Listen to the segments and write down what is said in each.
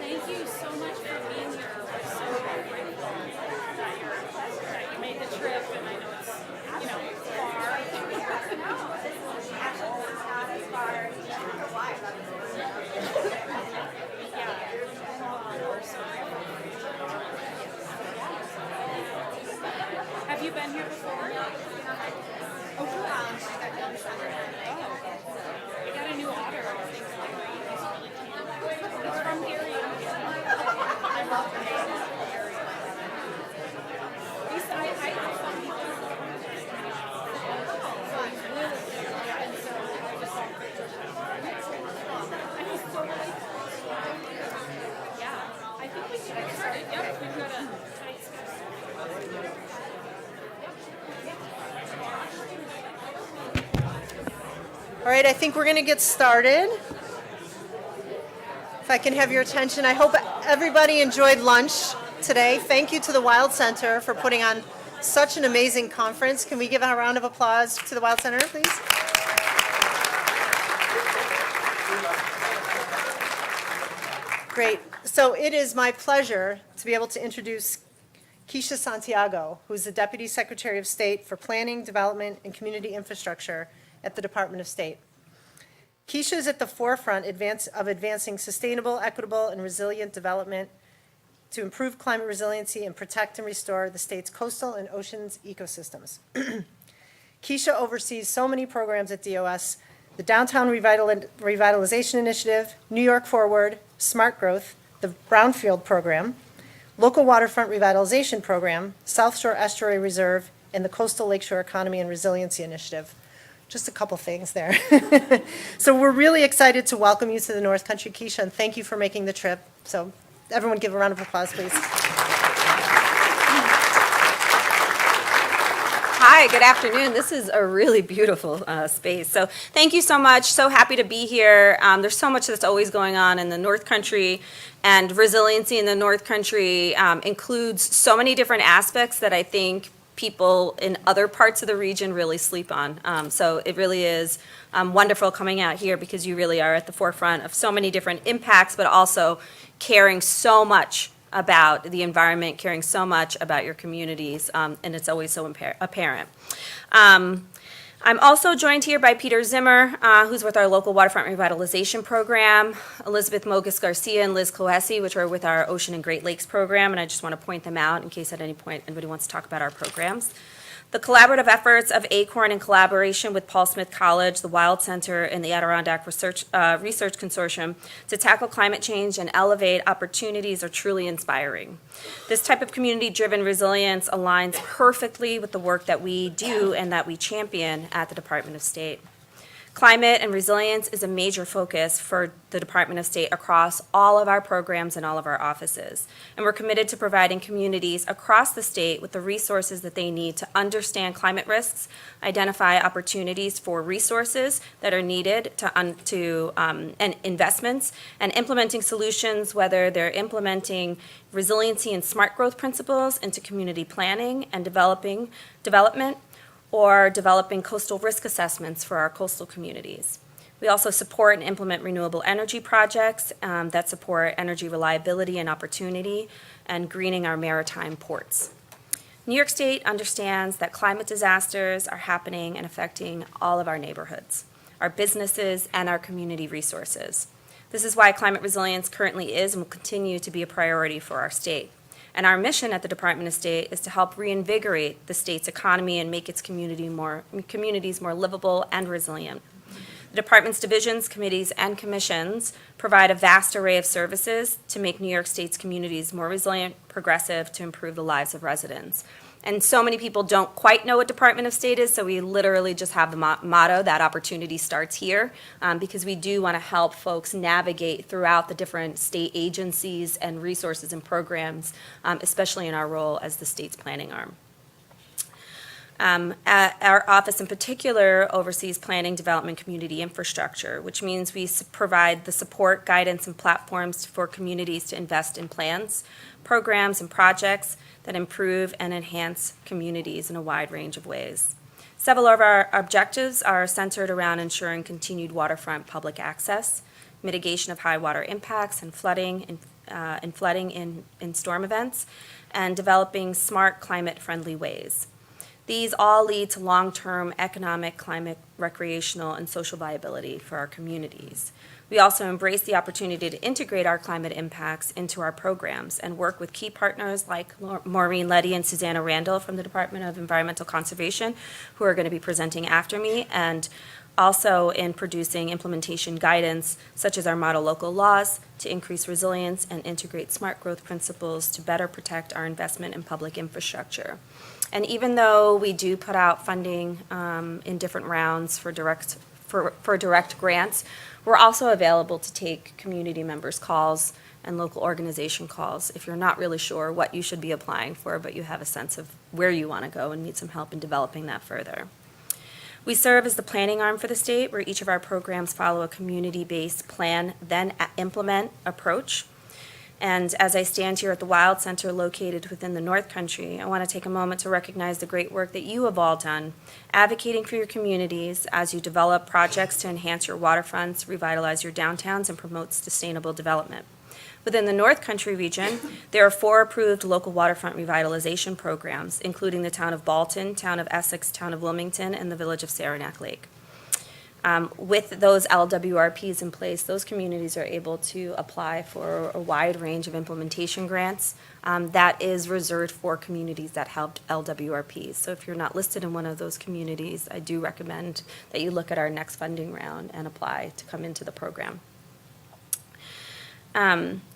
Thank you so much for being here. We're so grateful that you made the trip, and I know it's, far. Have you been here before? Oh, good. I got a new otter. It's from here. I love the area. At least I know some people. And so I just yeah, I think we should get started. Yep, we've got a tight schedule. All right, I think we're going to get started. If I can have your attention, I hope everybody enjoyed lunch today. Thank you to the Wild Center for putting on such an amazing conference. Can we give a round of applause to the Wild Center, please? Great. So it is my pleasure to be able to introduce Kisha Santiago, who is the Deputy Secretary of State for Planning, Development, and Community Infrastructure at the Department of State. Kisha is at the forefront of advancing sustainable, equitable, and resilient development to improve climate resiliency and protect and restore the state's coastal and oceans ecosystems. Kisha oversees so many programs at DOS: the Downtown Revitalization Initiative, New York Forward, Smart Growth, the Brownfield Program, Local Waterfront Revitalization Program, South Shore Estuary Reserve, and the Coastal Lakeshore Economy and Resiliency Initiative. Just a couple things there. So we're really excited to welcome you to the North Country, Kisha, and thank you for making the trip. So everyone give a round of applause, please. Hi, good afternoon. This is a really beautiful space. So thank you so much. So happy to be here. There's so much that's always going on in the North Country, and resiliency in the North Country includes so many different aspects that I think people in other parts of the region really sleep on. So it really is wonderful coming out here because you really are at the forefront of so many different impacts, but also caring so much about the environment, caring so much about your communities, and it's always so apparent. I'm also joined here by Peter Zimmer, who's with our local waterfront revitalization program, Elizabeth Mogus-Garcia and Liz Cohesi, which are with our Ocean and Great Lakes program, and I just want to point them out in case at any point anybody wants to talk about our programs. The collaborative efforts of ACORN in collaboration with Paul Smith College, the Wild Center, and the Adirondack Research Consortium to tackle climate change and elevate opportunities are truly inspiring. This type of community-driven resilience aligns perfectly with the work that we do and that we champion at the Department of State. Climate and resilience is a major focus for the Department of State across all of our programs and all of our offices. And we're committed to providing communities across the state with the resources that they need to understand climate risks, identify opportunities for resources that are needed and investments, and implementing solutions, whether they're implementing resiliency and smart growth principles into community planning and development, or developing coastal risk assessments for our coastal communities. We also support and implement renewable energy projects that support energy reliability and opportunity and greening our maritime ports. New York State understands that climate disasters are happening and affecting all of our neighborhoods, our businesses, and our community resources. This is why climate resilience currently is and will continue to be a priority for our state. And our mission at the Department of State is to help reinvigorate the state's economy and make its communities more livable and resilient. The department's divisions, committees, and commissions provide a vast array of services to make New York State's communities more resilient, progressive, to improve the lives of residents. And so many people don't quite know what Department of State is, so we literally just have the motto, that opportunity starts here, because we do want to help folks navigate throughout the different state agencies and resources and programs, especially in our role as the state's planning arm. Our office in particular oversees planning, development, community infrastructure, which means we provide the support, guidance, and platforms for communities to invest in plans, programs, and projects that improve and enhance communities in a wide range of ways. Several of our objectives are centered around ensuring continued waterfront public access, mitigation of high water impacts and flooding in storm events, and developing smart climate-friendly ways. These all lead to long-term economic, climate, recreational, and social viability for our communities. We also embrace the opportunity to integrate our climate impacts into our programs and work with key partners like Maureen, Leddy, and Suzanna Randall from the Department of Environmental Conservation, who are going to be presenting after me, and also in producing implementation guidance, such as our model local laws, to increase resilience and integrate smart growth principles to better protect our investment in public infrastructure. And even though we do put out funding in different rounds for direct grants, we're also available to take community members' calls and local organization calls if you're not really sure what you should be applying for, but you have a sense of where you want to go and need some help in developing that further. We serve as the planning arm for the state, where each of our programs follow a community-based plan, then implement approach. And as I stand here at the Wild Center located within the North Country, I want to take a moment to recognize the great work that you have all done, advocating for your communities as you develop projects to enhance your waterfronts, revitalize your downtowns, and promote sustainable development. Within the North Country region, there are 4 approved local waterfront revitalization programs, including the town of Balton, town of Essex, town of Wilmington, and the village of Saranac Lake. With those LWRPs in place, those communities are able to apply for a wide range of implementation grants that is reserved for communities that helped LWRPs. So if you're not listed in one of those communities, I do recommend that you look at our next funding round and apply to come into the program.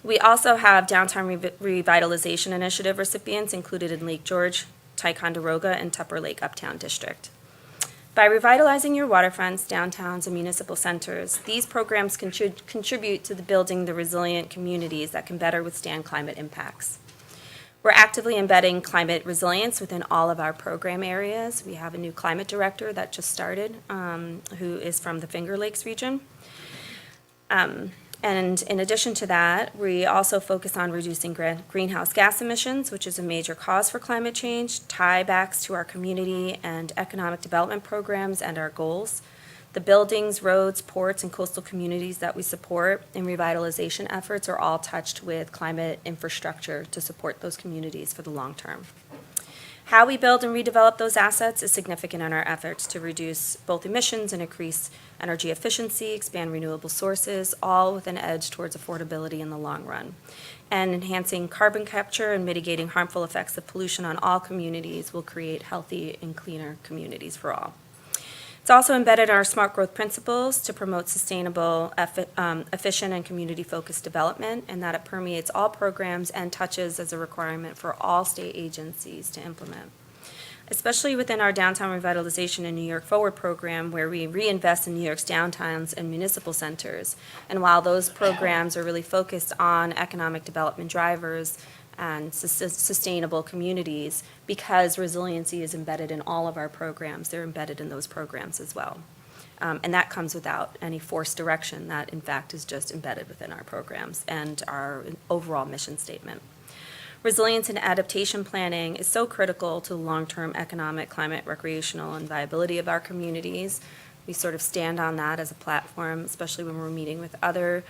We also have Downtown Revitalization Initiative recipients included in Lake George, Ticonderoga, and Tupper Lake Uptown District. By revitalizing your waterfronts, downtowns, and municipal centers, these programs contribute to building the resilient communities that can better withstand climate impacts. We're actively embedding climate resilience within all of our program areas. We have a new climate director that just started, who is from the Finger Lakes region. And in addition to that, we also focus on reducing greenhouse gas emissions, which is a major cause for climate change, tiebacks to our community and economic development programs and our goals. The buildings, roads, ports, and coastal communities that we support in revitalization efforts are all touched with climate infrastructure to support those communities for the long term. How we build and redevelop those assets is significant in our efforts to reduce both emissions and increase energy efficiency, expand renewable sources, all with an edge towards affordability in the long run. And enhancing carbon capture and mitigating harmful effects of pollution on all communities will create healthy and cleaner communities for all. It's also embedded in our smart growth principles to promote sustainable, efficient, and community-focused development, and that it permeates all programs and touches as a requirement for all state agencies to implement. Especially within our Downtown Revitalization and New York Forward program, where we reinvest in New York's downtowns and municipal centers. And while those programs are really focused on economic development drivers and sustainable communities, because resiliency is embedded in all of our programs, they're embedded in those programs as well. And that comes without any forced direction. That, in fact, is just embedded within our programs and our overall mission statement. Resilience and adaptation planning is so critical to the long-term economic, climate, recreational, and viability of our communities. We sort of stand on that as a platform, especially when we're meeting with other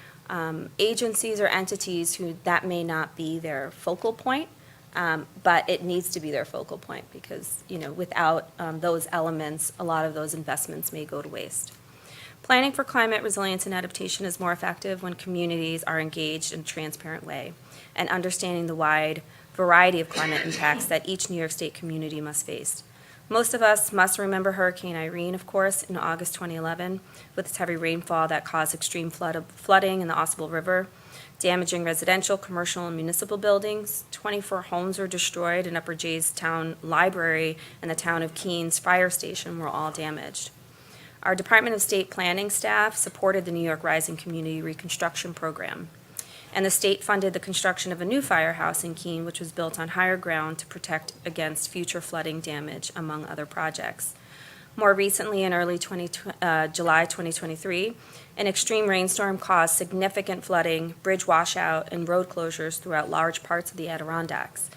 agencies or entities who that may not be their focal point, but it needs to be their focal point because, without those elements, a lot of those investments may go to waste. Planning for climate resilience and adaptation is more effective when communities are engaged in a transparent way and understanding the wide variety of climate impacts that each New York State community must face. Most of us must remember Hurricane Irene, of course, in August 2011, with its heavy rainfall that caused extreme flooding in the Oswego River, damaging residential, commercial, and municipal buildings. 24 homes were destroyed, and Upper Jay's Town Library and the town of Keene's fire station were all damaged. Our Department of State planning staff supported the New York Rising Community Reconstruction Program, and the state funded the construction of a new firehouse in Keene, which was built on higher ground to protect against future flooding damage, among other projects. More recently, in early July 2023, an extreme rainstorm caused significant flooding, bridge washout, and road closures throughout large parts of the Adirondacks.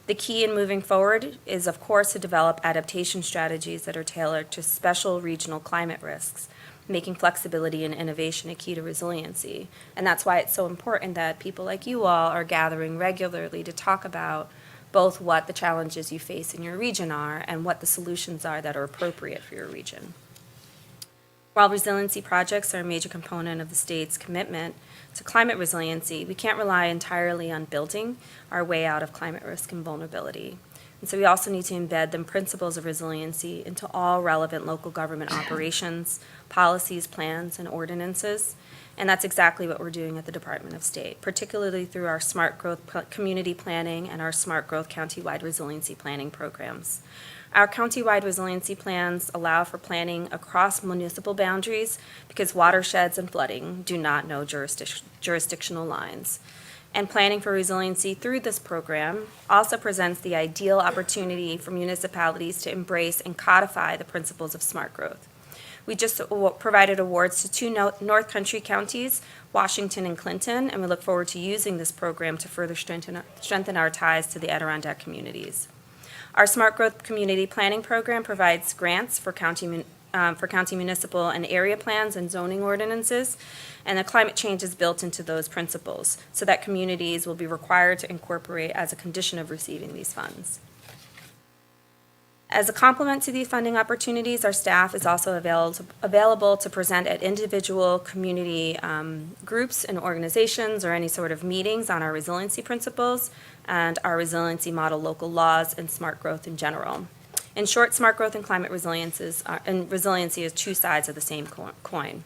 The key in moving forward is, of course, to develop adaptation strategies that are tailored to special regional climate risks, making flexibility and innovation a key to resiliency. And that's why it's so important that people like you all are gathering regularly to talk about both what the challenges you face in your region are and what the solutions are that are appropriate for your region. While resiliency projects are a major component of the state's commitment to climate resiliency, we can't rely entirely on building our way out of climate risk and vulnerability. And so we also need to embed the principles of resiliency into all relevant local government operations, policies, plans, and ordinances. And that's exactly what we're doing at the Department of State, particularly through our Smart Growth Community Planning and our Smart Growth Countywide Resiliency Planning programs. Our countywide resiliency plans allow for planning across municipal boundaries because watersheds and flooding do not know jurisdictional lines. And planning for resiliency through this program also presents the ideal opportunity for municipalities to embrace and codify the principles of smart growth. We just provided awards to two North Country counties, Washington and Clinton, and we look forward to using this program to further strengthen our ties to the Adirondack communities. Our Smart Growth Community Planning Program provides grants for county municipal and area plans and zoning ordinances, and the climate change is built into those principles so that communities will be required to incorporate as a condition of receiving these funds. As a complement to these funding opportunities, our staff is also available to present at individual community groups and organizations or any sort of meetings on our resiliency principles and our resiliency model local laws and smart growth in general. In short, smart growth and climate resiliency is two sides of the same coin.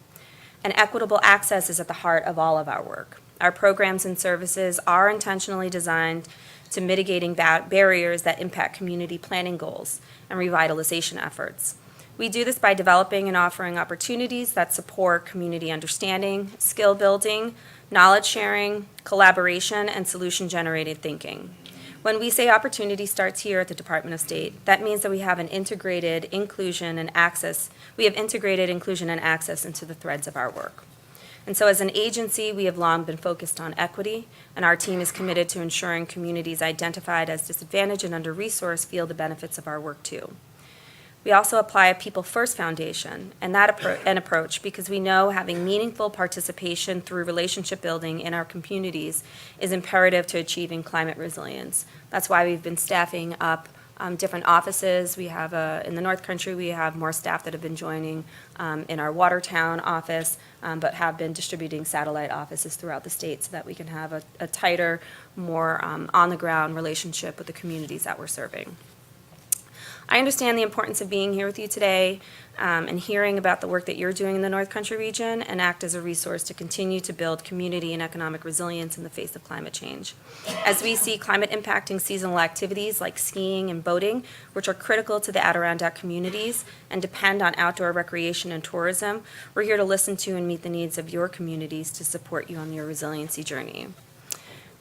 And equitable access is at the heart of all of our work. Our programs and services are intentionally designed to mitigating barriers that impact community planning goals and revitalization efforts. We do this by developing and offering opportunities that support community understanding, skill building, knowledge sharing, collaboration, and solution-generated thinking. When we say opportunity starts here at the Department of State, that means that we have an integrated inclusion and access. We have integrated inclusion and access into the threads of our work. And so as an agency, we have long been focused on equity, and our team is committed to ensuring communities identified as disadvantaged and under-resourced feel the benefits of our work too. We also apply a people-first foundation and an approach because we know having meaningful participation through relationship building in our communities is imperative to achieving climate resilience. That's why we've been staffing up different offices. We have in the North Country, we have more staff that have been joining in our Watertown office, but have been distributing satellite offices throughout the state so that we can have a tighter, more on-the-ground relationship with the communities that we're serving. I understand the importance of being here with you today and hearing about the work that you're doing in the North Country region and act as a resource to continue to build community and economic resilience in the face of climate change. As we see climate impacting seasonal activities like skiing and boating, which are critical to the Adirondack communities and depend on outdoor recreation and tourism, we're here to listen to and meet the needs of your communities to support you on your resiliency journey.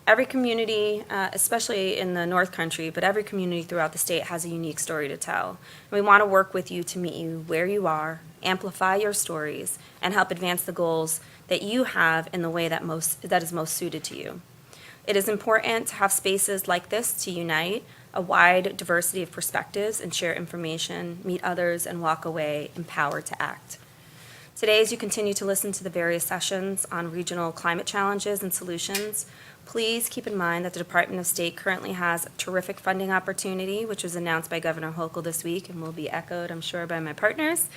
Every community, especially in the North Country, but every community throughout the state has a unique story to tell. And we want to work with you to meet you where you are, amplify your stories, and help advance the goals that you have in the way that is most suited to you. It is important to have spaces like this to unite a wide diversity of perspectives and share information, meet others, and walk away empowered to act. Today, as you continue to listen to the various sessions on regional climate challenges and solutions, Please keep in mind that the Department of State currently has a terrific funding opportunity, which was announced by Governor Hochul this week and will be echoed, I'm sure, by my partners.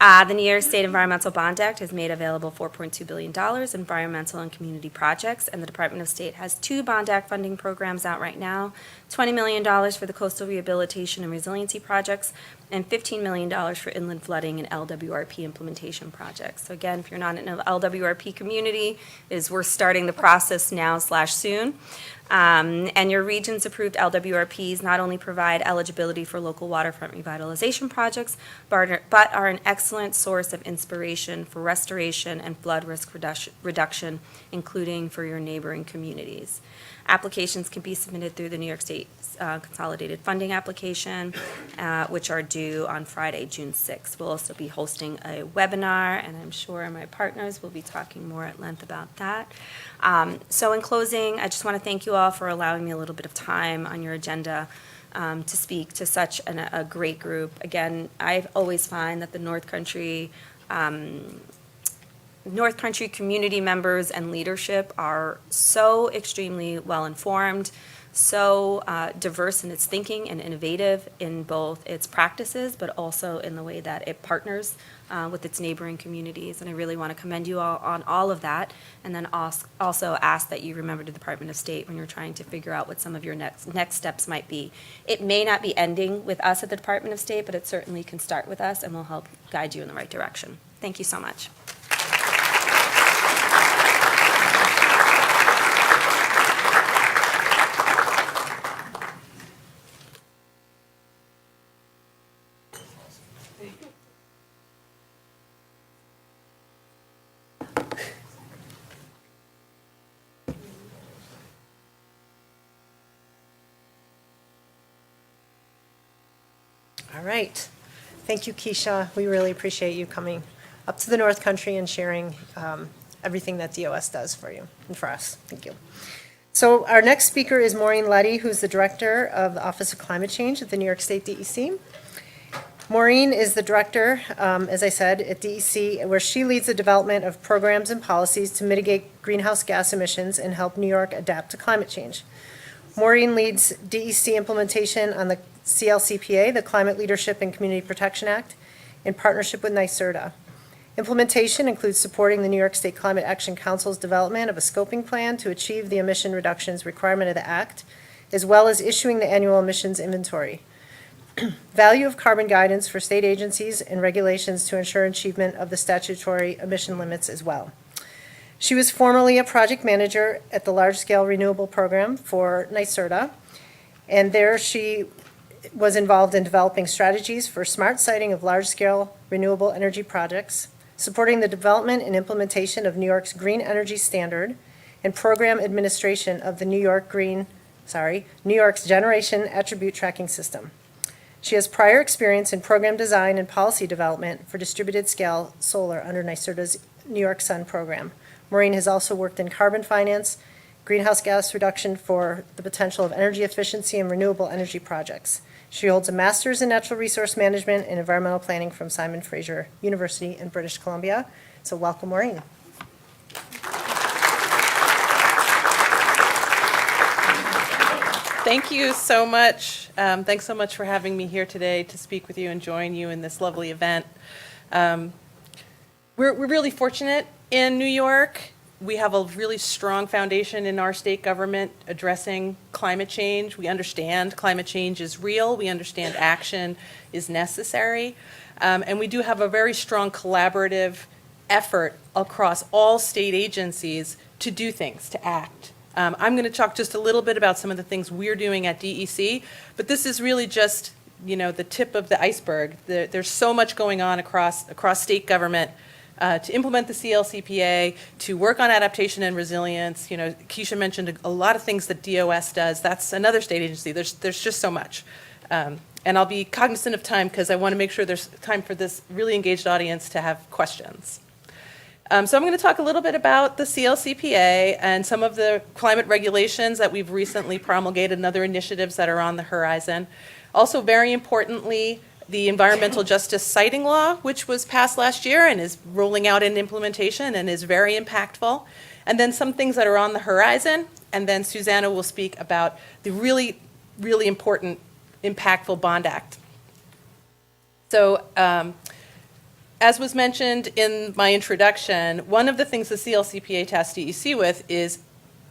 The New York State Environmental Bond Act has made available $4.2 billion in environmental and community projects, and the Department of State has 2 Bond Act funding programs out right now, $20 million for the coastal rehabilitation and resiliency projects, and $15 million for inland flooding and LWRP implementation projects. So again, if you're not in an LWRP community, we're starting the process now/soon. And your region's approved LWRPs not only provide eligibility for local waterfront revitalization projects, but are an excellent source of inspiration for restoration and flood risk reduction, including for your neighboring communities. Applications can be submitted through the New York State Consolidated Funding Application, which are due on Friday, June 6th. We'll also be hosting a webinar, and I'm sure my partners will be talking more at length about that. So in closing, I just want to thank you all for allowing me a little bit of time on your agenda to speak to such a great group. Again, I always find that the North Country community members and leadership are so extremely well-informed, so diverse in its thinking and innovative in both its practices, but also in the way that it partners with its neighboring communities. And I really want to commend you all on all of that, and then also ask that you remember the Department of State when you're trying to figure out what some of your next steps might be. It may not be ending with us at the Department of State, but it certainly can start with us, and will help guide you in the right direction. Thank you so much. All right. Thank you, Kisha. We really appreciate you coming up to the North Country and sharing everything that DOS does for you and for us. Thank you. So our next speaker is Maureen Leddy, who's the Director of the Office of Climate Change at the New York State DEC. Maureen is the director, as I said, at DEC, where she leads the development of programs and policies to mitigate greenhouse gas emissions and help New York adapt to climate change. Maureen leads DEC implementation on the CLCPA, the Climate Leadership and Community Protection Act, in partnership with NYSERDA. Implementation includes supporting the New York State Climate Action Council's development of a scoping plan to achieve the emission reductions requirement of the Act, as well as issuing the annual emissions inventory. Value of carbon guidance for state agencies and regulations to ensure achievement of the statutory emission limits as well. She was formerly a project manager at the Large Scale Renewable Program for NYSERDA, and there she was involved in developing strategies for smart siting of large-scale renewable energy projects, supporting the development and implementation of New York's Green Energy Standard, and program administration of the New York's Generation Attribute Tracking System. She has prior experience in program design and policy development for distributed scale solar under NYSERDA's New York Sun program. Maureen has also worked in carbon finance, greenhouse gas reduction for the potential of energy efficiency and renewable energy projects. She holds a master's in natural resource management and environmental planning from Simon Fraser University in British Columbia. So welcome, Maureen. Thank you so much. Thanks so much for having me here today to speak with you and join you in this lovely event. We're really fortunate in New York. We have a really strong foundation in our state government addressing climate change. We understand climate change is real. We understand action is necessary. And we do have a very strong collaborative effort across all state agencies to do things, to act. I'm going to talk just a little bit about some of the things we're doing at DEC, but this is really just, the tip of the iceberg. There's so much going on across state government to implement the CLCPA, to work on adaptation and resilience. Kisha mentioned a lot of things that DOS does. That's another state agency. There's just so much. And I'll be cognizant of time because I want to make sure there's time for this really engaged audience to have questions. So I'm going to talk a little bit about the CLCPA and some of the climate regulations that we've recently promulgated and other initiatives that are on the horizon. Also, very importantly, the environmental justice citing law, which was passed last year and is rolling out in implementation and is very impactful. And then some things that are on the horizon. And then Suzanna will speak about the really, really important, impactful Bond Act. So, as was mentioned in my introduction, one of the things the CLCPA tasked DEC with is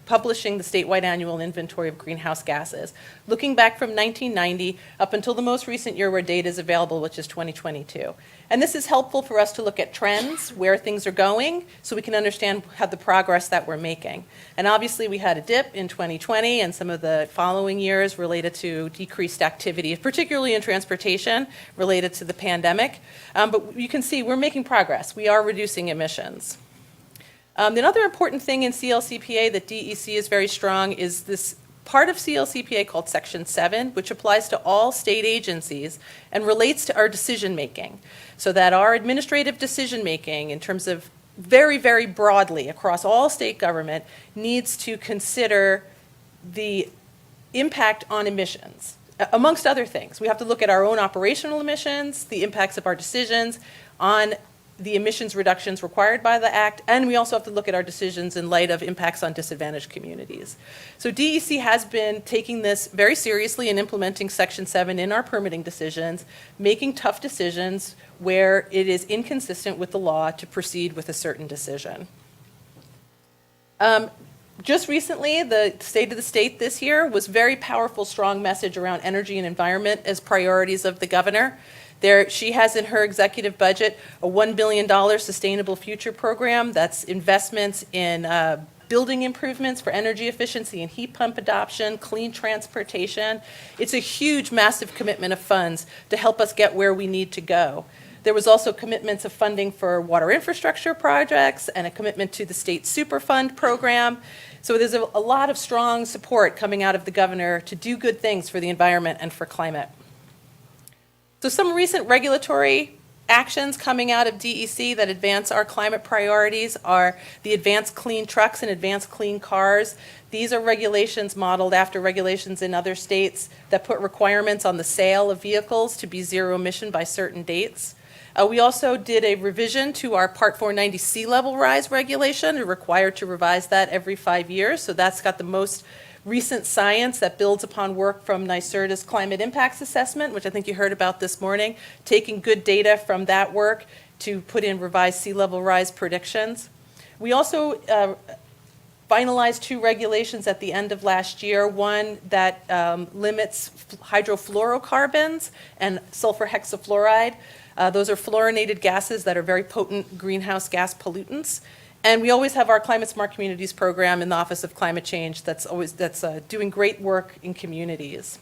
publishing the statewide annual inventory of greenhouse gases, looking back from 1990 up until the most recent year where data is available, which is 2022. And this is helpful for us to look at trends, where things are going, so we can understand how the progress that we're making. And obviously we had a dip in 2020 and some of the following years related to decreased activity, particularly in transportation related to the pandemic. But you can see we're making progress. We are reducing emissions. Another important thing in CLCPA that DEC is very strong is this part of CLCPA called Section 7, which applies to all state agencies and relates to our decision making. So that our administrative decision making in terms of very, very broadly across all state government needs to consider the impact on emissions. Amongst other things, we have to look at our own operational emissions, the impacts of our decisions on the emissions reductions required by the Act, and we also have to look at our decisions in light of impacts on disadvantaged communities. So DEC has been taking this very seriously and implementing Section 7 in our permitting decisions, making tough decisions where it is inconsistent with the law to proceed with a certain decision. Just recently, the State of the State this year was very powerful, strong message around energy and environment as priorities of the governor. She has in her executive budget a $1 billion Sustainable Future program that's investments in building improvements for energy efficiency and heat pump adoption, clean transportation. It's a huge, massive commitment of funds to help us get where we need to go. There was also commitments of funding for water infrastructure projects and a commitment to the state Superfund program. So there's a lot of strong support coming out of the governor to do good things for the environment and for climate. So some recent regulatory actions coming out of DEC that advance our climate priorities are the Advanced Clean Trucks and Advanced Clean Cars. These are regulations modeled after regulations in other states that put requirements on the sale of vehicles to be zero emission by certain dates. We also did a revision to our Part 490 sea level rise regulation. We're required to revise that every 5 years, so that's got the most recent science that builds upon work from NYSERDA's climate impacts assessment, which I think you heard about this morning, taking good data from that work to put in revised sea level rise predictions. We also finalized 2 regulations at the end of last year, one that limits hydrofluorocarbons and sulfur hexafluoride. Those are fluorinated gases that are very potent greenhouse gas pollutants. And we always have our Climate Smart Communities program in the Office of Climate Change that's doing great work in communities.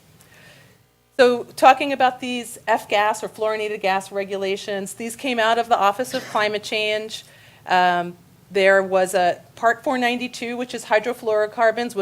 So talking about these F-gas or fluorinated gas regulations, these came out of the Office of Climate Change. There was a Part 492, which is hydrofluorocarbons,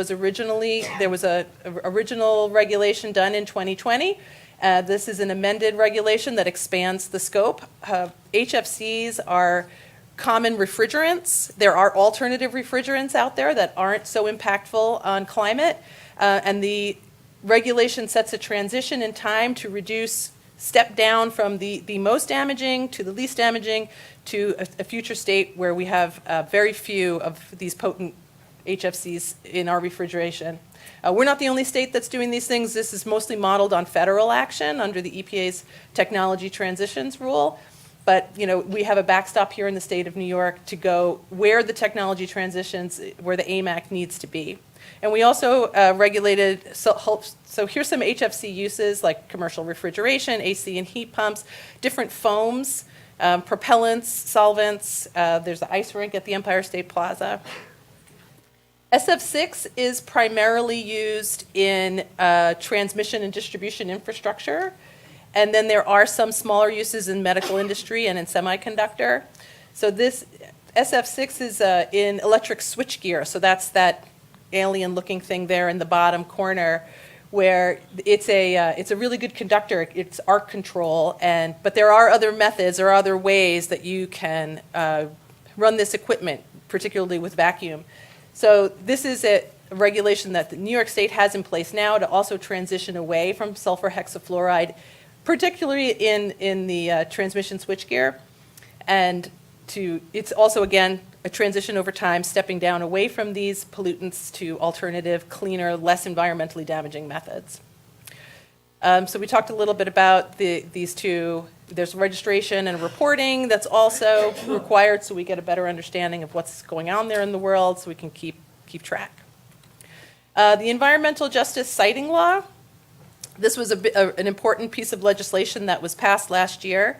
there was a original regulation done in 2020. This is an amended regulation that expands the scope. HFCs are common refrigerants. There are alternative refrigerants out there that aren't so impactful on climate, and the regulation sets a transition in time to reduce, step down from the most damaging to the least damaging to a future state where we have very few of these potent HFCs in our refrigeration. We're not the only state that's doing these things. This is mostly modeled on federal action under the EPA's Technology Transitions Rule. But we have a backstop here in the state of New York to go where the technology transitions, where the AIM Act needs to be. And we also regulated, so here's some HFC uses like commercial refrigeration, AC and heat pumps, different foams, propellants, solvents. There's the ice rink at the Empire State Plaza. SF6 is primarily used in transmission and distribution infrastructure. And then there are some smaller uses in medical industry and in semiconductor. So this SF6 is in electric switchgear. So that's that alien-looking thing there in the bottom corner, where it's a really good conductor. It's arc control, but there are other methods or other ways that you can run this equipment, particularly with vacuum. So this is a regulation that the New York State has in place now to also transition away from sulfur hexafluoride particularly in the transmission switchgear. And it's also, again, a transition over time, stepping down away from these pollutants to alternative, cleaner, less environmentally damaging methods. So we talked a little bit about these two. There's registration and reporting that's also required, so we get a better understanding of what's going on there in the world, so we can keep track. The Environmental Justice Citing Law. This was an important piece of legislation that was passed last year,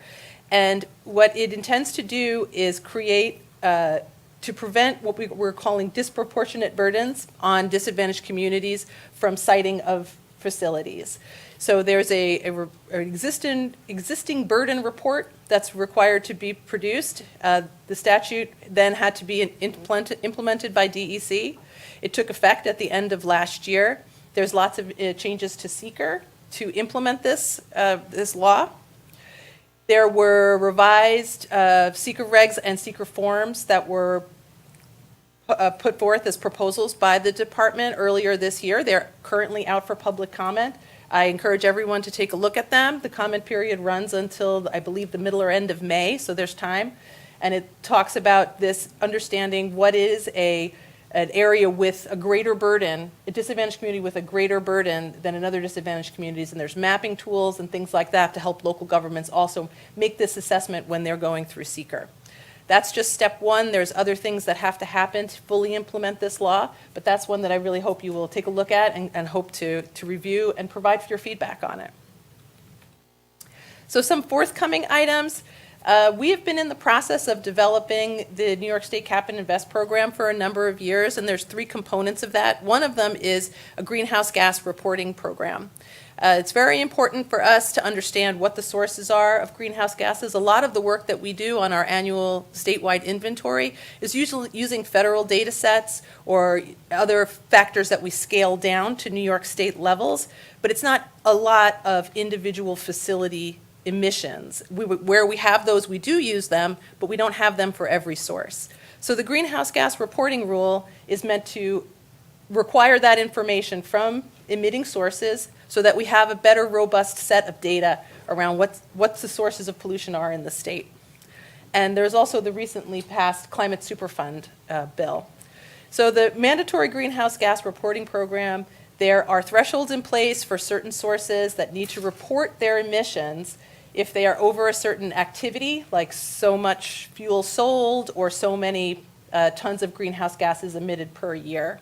and what it intends to do is create, to prevent what we're calling disproportionate burdens on disadvantaged communities from citing of facilities. So there's an existing burden report that's required to be produced. The statute then had to be implemented by DEC. It took effect at the end of last year. There's lots of changes to seeker to implement this law. There were revised seeker regs and seeker forms that were put forth as proposals by the department earlier this year. They're currently out for public comment. I encourage everyone to take a look at them. The comment period runs until, I believe, the middle or end of May, so there's time. And it talks about this understanding what is an area with a greater burden, a disadvantaged community with a greater burden than in other disadvantaged communities. And there's mapping tools and things like that to help local governments also make this assessment when they're going through seeker. That's just step one. There's other things that have to happen to fully implement this law, but that's one that I really hope you will take a look at and hope to review and provide your feedback on it. So some forthcoming items. We have been in the process of developing the New York State Cap and Invest program for a number of years, and there's three components of that. One of them is a greenhouse gas reporting program. It's very important for us to understand what the sources are of greenhouse gases. A lot of the work that we do on our annual statewide inventory is usually using federal data sets or other factors that we scale down to New York State levels, but it's not a lot of individual facility emissions. Where we have those, we do use them, but we don't have them for every source. So the greenhouse gas reporting rule is meant to require that information from emitting sources so that we have a better, robust set of data around what the sources of pollution are in the state. And there's also the recently passed Climate Superfund bill. So the mandatory greenhouse gas reporting program, there are thresholds in place for certain sources that need to report their emissions if they are over a certain activity, like so much fuel sold or so many tons of greenhouse gases emitted per year.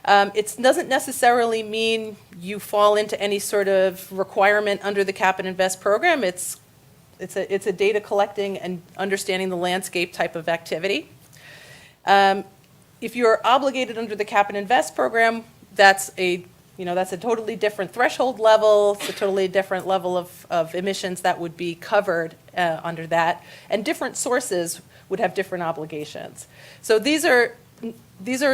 It doesn't necessarily mean you fall into any sort of requirement under the Cap and Invest program. It's a data collecting and understanding the landscape type of activity. If you're obligated under the Cap and Invest program, that's a totally different threshold level. It's a totally different level of emissions that would be covered under that, and different sources would have different obligations. So these are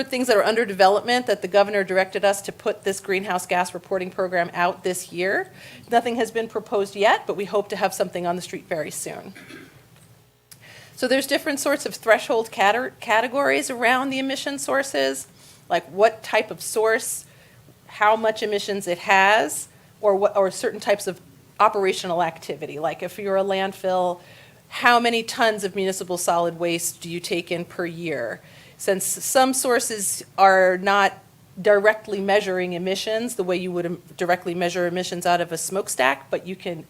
things that are under development that the governor directed us to put this greenhouse gas reporting program out this year. Nothing has been proposed yet, but we hope to have something on the street very soon. So there's different sorts of threshold categories around the emission sources, like what type of source, how much emissions it has, or certain types of operational activity. Like if you're a landfill, how many tons of municipal solid waste do you take in per year? Since some sources are not directly measuring emissions the way you would directly measure emissions out of a smokestack, but you can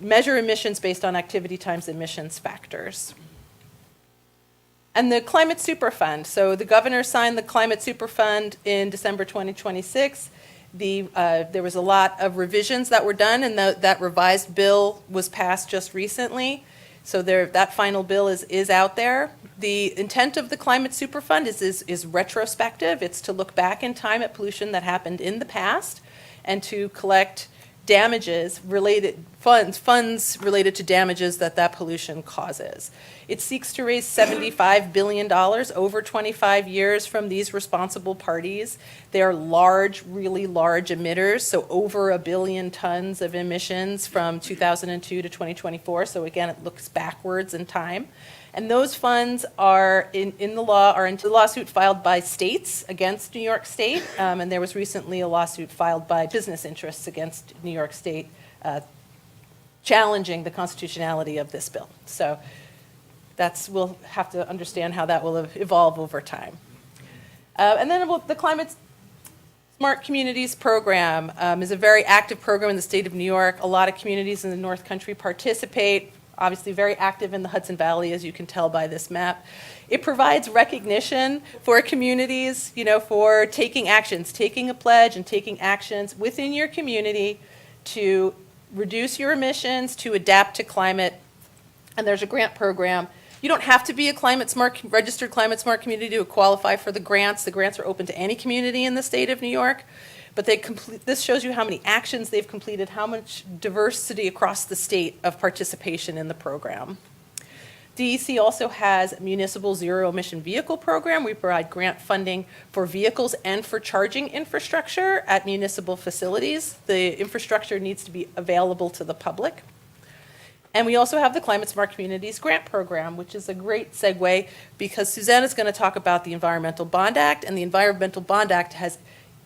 measure emissions based on activity times emissions factors. And the Climate Superfund. So the governor signed the Climate Superfund in December 2026. There was a lot of revisions that were done, and that revised bill was passed just recently. So that final bill is out there. The intent of the Climate Superfund is retrospective. It's to look back in time at pollution that happened in the past and to collect funds related to damages that pollution causes. It seeks to raise $75 billion over 25 years from these responsible parties. They are large, really large emitters, so over 1 billion tons of emissions from 2002 to 2024. So again, it looks backwards in time. And those funds are in the lawsuit filed by states against New York State, and there was recently a lawsuit filed by business interests against New York State challenging the constitutionality of this bill. So we'll have to understand how that will evolve over time. And then the Climate Smart Communities program is a very active program in the state of New York. A lot of communities in the North Country participate, obviously very active in the Hudson Valley, as you can tell by this map. It provides recognition for communities, for taking actions, taking a pledge and taking actions within your community to reduce your emissions, to adapt to climate. And there's a grant program. You don't have to be a registered climate smart community to qualify for the grants. The grants are open to any community in the state of New York. But this shows you how many actions they've completed, how much diversity across the state of participation in the program. DEC also has a municipal zero emission vehicle program. We provide grant funding for vehicles and for charging infrastructure at municipal facilities. The infrastructure needs to be available to the public. And we also have the Climate Smart Communities Grant Program, which is a great segue because Suzanna is going to talk about the Environmental Bond Act, and the Environmental Bond Act has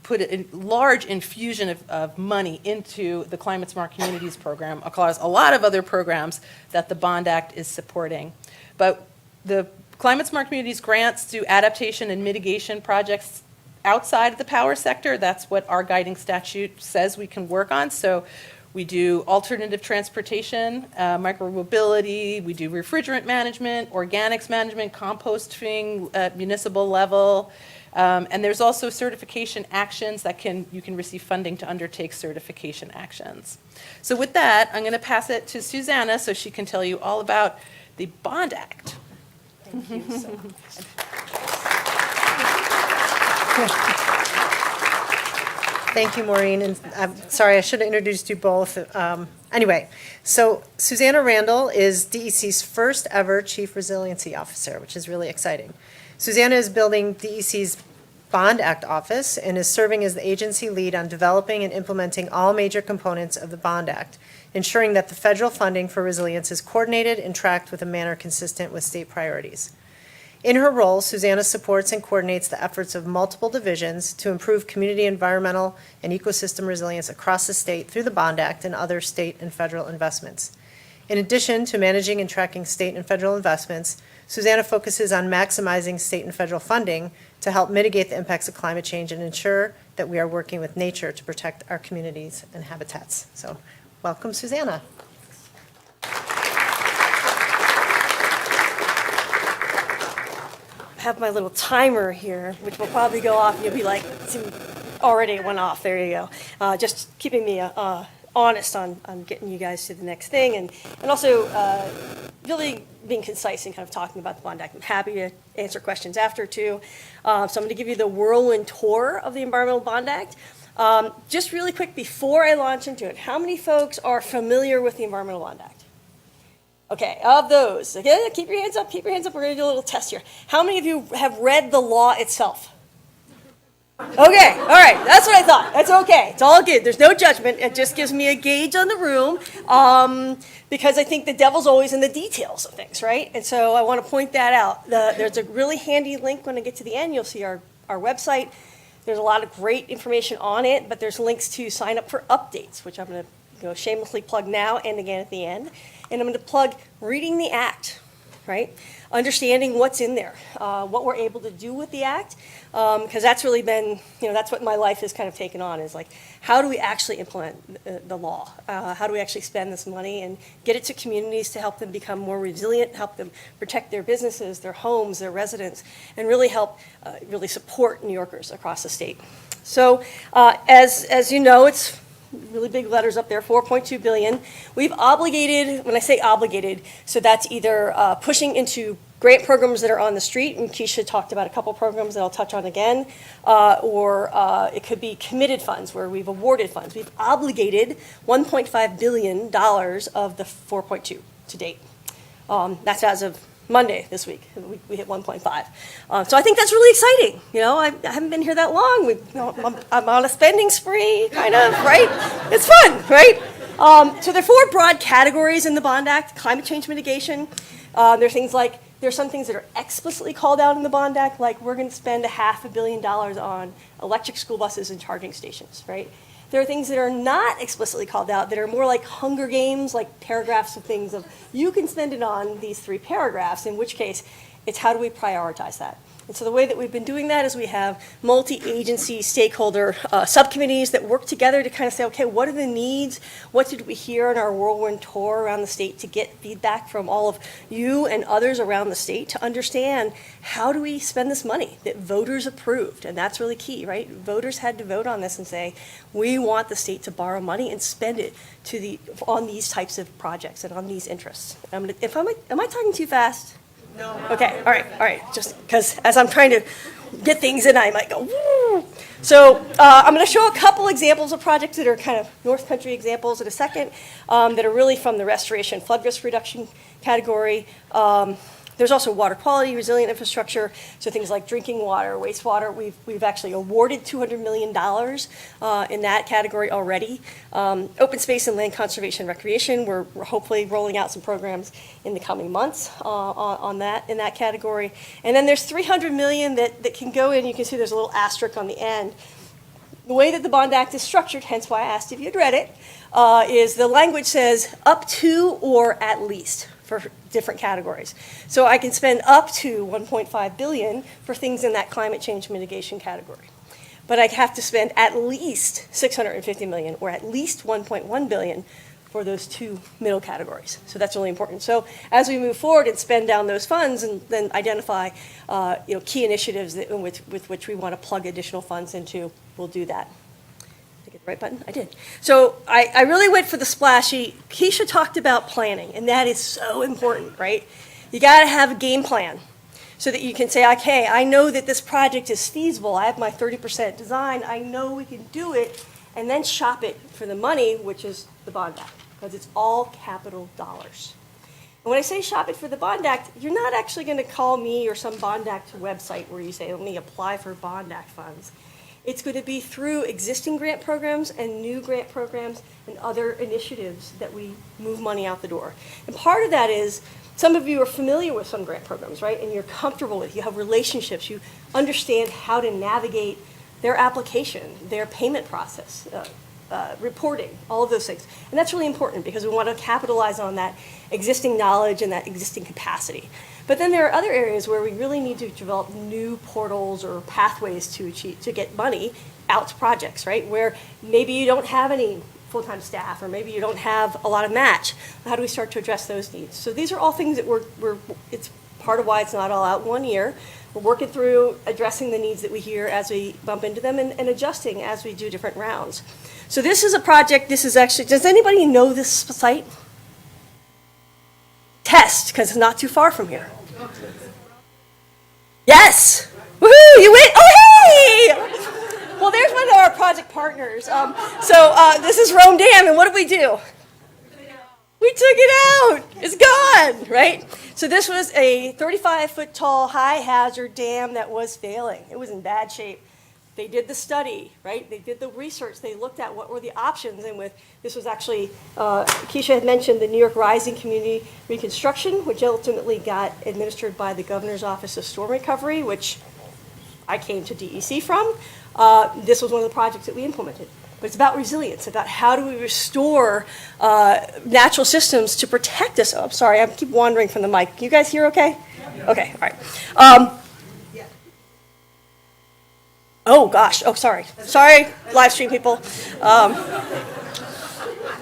put a large infusion of money into the Climate Smart Communities program across a lot of other programs that the Bond Act is supporting. But the Climate Smart Communities grants do adaptation and mitigation projects outside of the power sector. That's what our guiding statute says we can work on. So we do alternative transportation, micromobility, we do refrigerant management, organics management, composting at municipal level. And there's also certification actions that you can receive funding to undertake certification actions. So with that, I'm going to pass it to Suzanna so she can tell you all about the Bond Act. Thank you so much. Thank you, Maureen, and I'm sorry, I should have introduced you both. Anyway, so Suzanna Randall is DEC's first ever Chief Resiliency Officer, which is really exciting. Suzanna is building DEC's Bond Act office and is serving as the agency lead on developing and implementing all major components of the Bond Act, ensuring that the federal funding for resilience is coordinated and tracked with a manner consistent with state priorities. In her role, Suzanna supports and coordinates the efforts of multiple divisions to improve community environmental and ecosystem resilience across the state through the Bond Act and other state and federal investments. In addition to managing and tracking state and federal investments, Suzanna focuses on maximizing state and federal funding to help mitigate the impacts of climate change and ensure that we are working with nature to protect our communities and habitats. So, welcome, Suzanna. I have my little timer here, which will probably go off, and you'll be like, already went off, there you go. Just keeping me honest on getting you guys to the next thing, and also really being concise and kind of talking about the Bond Act. I'm happy to answer questions after, too. So I'm going to give you the whirlwind tour of the Environmental Bond Act. Just really quick, before I launch into it, how many folks are familiar with the Environmental Bond Act? Okay, of those, okay, keep your hands up, we're going to do a little test here. How many of you have read the law itself? Okay, all right, that's what I thought. That's okay, it's all good. There's no judgment. It just gives me a gauge on the room because I think the devil's always in the details of things, right? And so I want to point that out. There's a really handy link when I get to the end. You'll see our website. There's a lot of great information on it, but there's links to sign up for updates, which I'm going to shamelessly plug now and again at the end. And I'm going to plug reading the Act, right? Understanding what's in there, what we're able to do with the Act, because that's really been, that's what my life has kind of taken on, is like, how do we actually implement the law? How do we actually spend this money and get it to communities to help them become more resilient, help them protect their businesses, their homes, their residents, and really help really support New Yorkers across the state. So as you know, it's really big letters up there, $4.2 billion. We've obligated, when I say obligated, so that's either pushing into grant programs that are on the street, and Kisha talked about a couple programs that I'll touch on again, or it could be committed funds where we've awarded funds. We've obligated $1.5 billion of the 4.2 to date. That's as of Monday this week. We hit 1.5. So I think that's really exciting. I haven't been here that long. I'm on a spending spree, kind of, right? It's fun, right? So there are 4 broad categories in the Bond Act. Climate change mitigation. There's some things that are explicitly called out in the Bond Act, like we're going to spend $500 million on electric school buses and charging stations, right? there are things that are not explicitly called out that are more like Hunger Games, like paragraphs of things of, you can spend it on these 3 paragraphs, in which case it's how do we prioritize that. And so the way that we've been doing that is we have multi-agency stakeholder subcommittees that work together to kind of say, okay, what are the needs? What did we hear on our whirlwind tour around the state to get feedback from all of you and others around the state to understand how do we spend this money that voters approved? And that's really key, right? Voters had to vote on this and say, we want the state to borrow money and spend it on these types of projects and on these interests. Am I talking too fast? No. Okay, all right, just because as I'm trying to get things in, I might go, woo. So I'm going to show a couple examples of projects that are kind of North Country examples in a second that are really from the restoration flood risk reduction category. There's also water quality, resilient infrastructure, so things like drinking water, wastewater. We've actually awarded $200 million in that category already. Open space and land conservation recreation, we're hopefully rolling out some programs in the coming months in that category. And then there's $300 million that can go in. You can see there's a little asterisk on the end. The way that the Bond Act is structured, hence why I asked if you'd read it, is the language says up to or at least for different categories. So I can spend up to $1.5 billion for things in that climate change mitigation category. But I have to spend at least $650 million or at least $1.1 billion for those 2 middle categories. So that's really important. So as we move forward and spend down those funds and then identify key initiatives with which we want to plug additional funds into, we'll do that. Did I get the right button? I did. So I really went for the splashy. Kisha talked about planning, and that is so important, right? You got to have a game plan so that you can say, okay, I know that this project is feasible. I have my 30% design. I know we can do it, and then shop it for the money, which is the Bond Act, because it's all capital dollars. And when I say shop it for the Bond Act, you're not actually going to call me or some Bond Act website where you say, let me apply for Bond Act funds. It's going to be through existing grant programs and new grant programs and other initiatives that we move money out the door. And part of that is, some of you are familiar with some grant programs, right? And you're comfortable with, you have relationships, you understand how to navigate their application, their payment process, reporting, all of those things. And that's really important because we want to capitalize on that existing knowledge and that existing capacity. But then there are other areas where we really need to develop new portals or pathways to get money out to projects, right? Where maybe you don't have any full-time staff, or maybe you don't have a lot of match. How do we start to address those needs? So these are all things that it's part of why it's not all out in 1 year. We're working through addressing the needs that we hear as we bump into them and adjusting as we do different rounds. So this is a project, this is actually, does anybody know this site? Test, because it's not too far from here. Yes! Woohoo, you win! Oh, hey! Well, there's one of our project partners. This is Rome Dam, and what did we do? We took it out. It's gone, right? So this was a 35-foot tall, high-hazard dam that was failing. It was in bad shape. They did the study, right? They did the research. They looked at what were the options. And this was actually, Kisha had mentioned the New York Rising Community Reconstruction, which ultimately got administered by the Governor's Office of Storm Recovery, which I came to DEC from. This was one of the projects that we implemented. But it's about resilience, about how do we restore natural systems to protect us. Oh, I'm sorry, I keep wandering from the mic. You guys hear okay? Okay, all right. Oh, gosh. Oh, sorry. Sorry, live stream people. So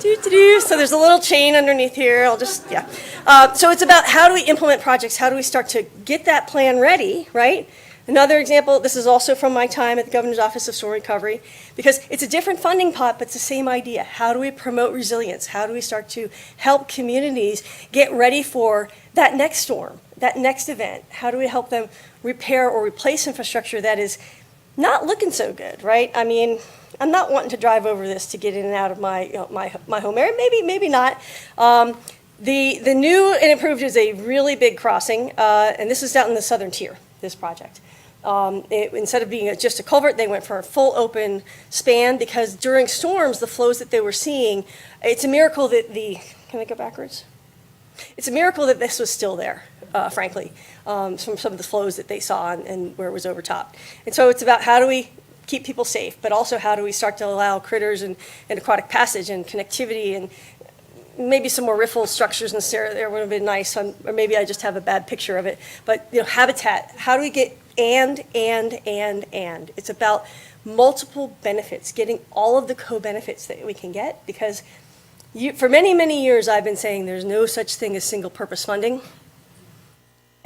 there's a little chain underneath here. So it's about how do we implement projects? How do we start to get that plan ready, right? Another example, this is also from my time at the Governor's Office of Storm Recovery, because it's a different funding pot, but it's the same idea. How do we promote resilience? How do we start to help communities get ready for that next storm, that next event? How do we help them repair or replace infrastructure that is not looking so good, right? I mean, I'm not wanting to drive over this to get in and out of my home area. Maybe not. The new and improved is a really big crossing, and this is out in the southern tier, this project. Instead of being just a culvert, they went for a full open span because during storms, the flows that they were seeing, it's a miracle that can I go backwards? It's a miracle that this was still there, frankly, from some of the flows that they saw and where it was overtopped. And so it's about how do we keep people safe, but also how do we start to allow critters and aquatic passage and connectivity and maybe some more riffle structures in this area there would have been nice, or maybe I just have a bad picture of it. But, habitat, how do we get and? It's about multiple benefits, getting all of the co-benefits that we can get, because for many, many years I've been saying there's no such thing as single-purpose funding.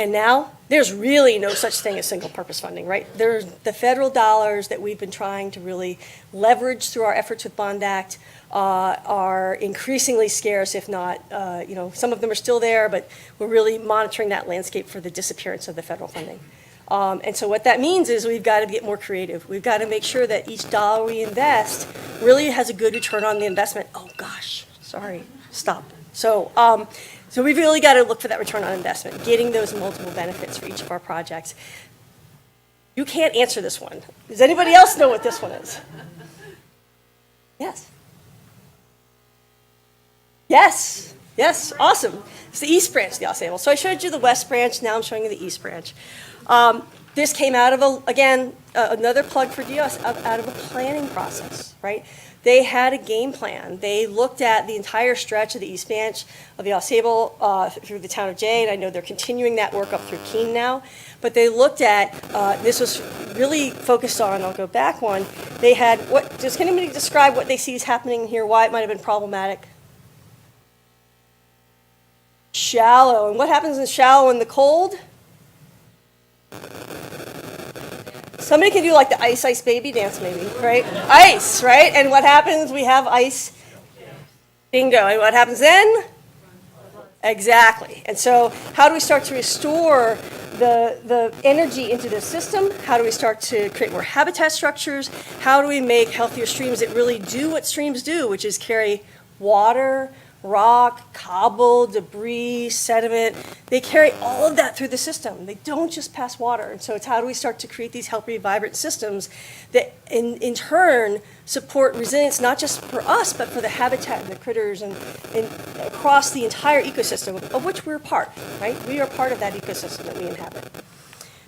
And now, there's really no such thing as single-purpose funding, right? There's the federal dollars that we've been trying to really leverage through our efforts with Bond Act are increasingly scarce, if not, some of them are still there, but we're really monitoring that landscape for the disappearance of the federal funding. And so what that means is we've got to get more creative. We've got to make sure that each dollar we invest really has a good return on the investment. Oh, gosh, sorry, stop. So we've really got to look for that return on investment, getting those multiple benefits for each of our projects. You can't answer this one. Does anybody else know what this one is? Yes. Yes, awesome. It's the East Branch of the Ausable. So I showed you the West Branch, now I'm showing you the East Branch. This came out of, another plug for DOS, out of a planning process, right? They had a game plan. They looked at the entire stretch of the East Branch of the ACORN through the town of Jay, and I know they're continuing that work up through Keene now. But they looked at, this was really focused on, I'll go back one, they had, can anybody describe what they see is happening here, why it might have been problematic? Shallow. And what happens in shallow in the cold? Somebody can do like the ice, ice baby dance maybe, right? Ice, right? And what happens? We have ice. Bingo. And what happens then? Exactly. And so how do we start to restore the energy into the system? How do we start to create more habitat structures? How do we make healthier streams that really do what streams do, which is carry water, rock, cobble, debris, sediment. They carry all of that through the system. They don't just pass water. And so it's how do we start to create these healthy, vibrant systems that in turn support resilience, not just for us, but for the habitat and the critters and across the entire ecosystem of which we're part, right? We are part of that ecosystem that we inhabit.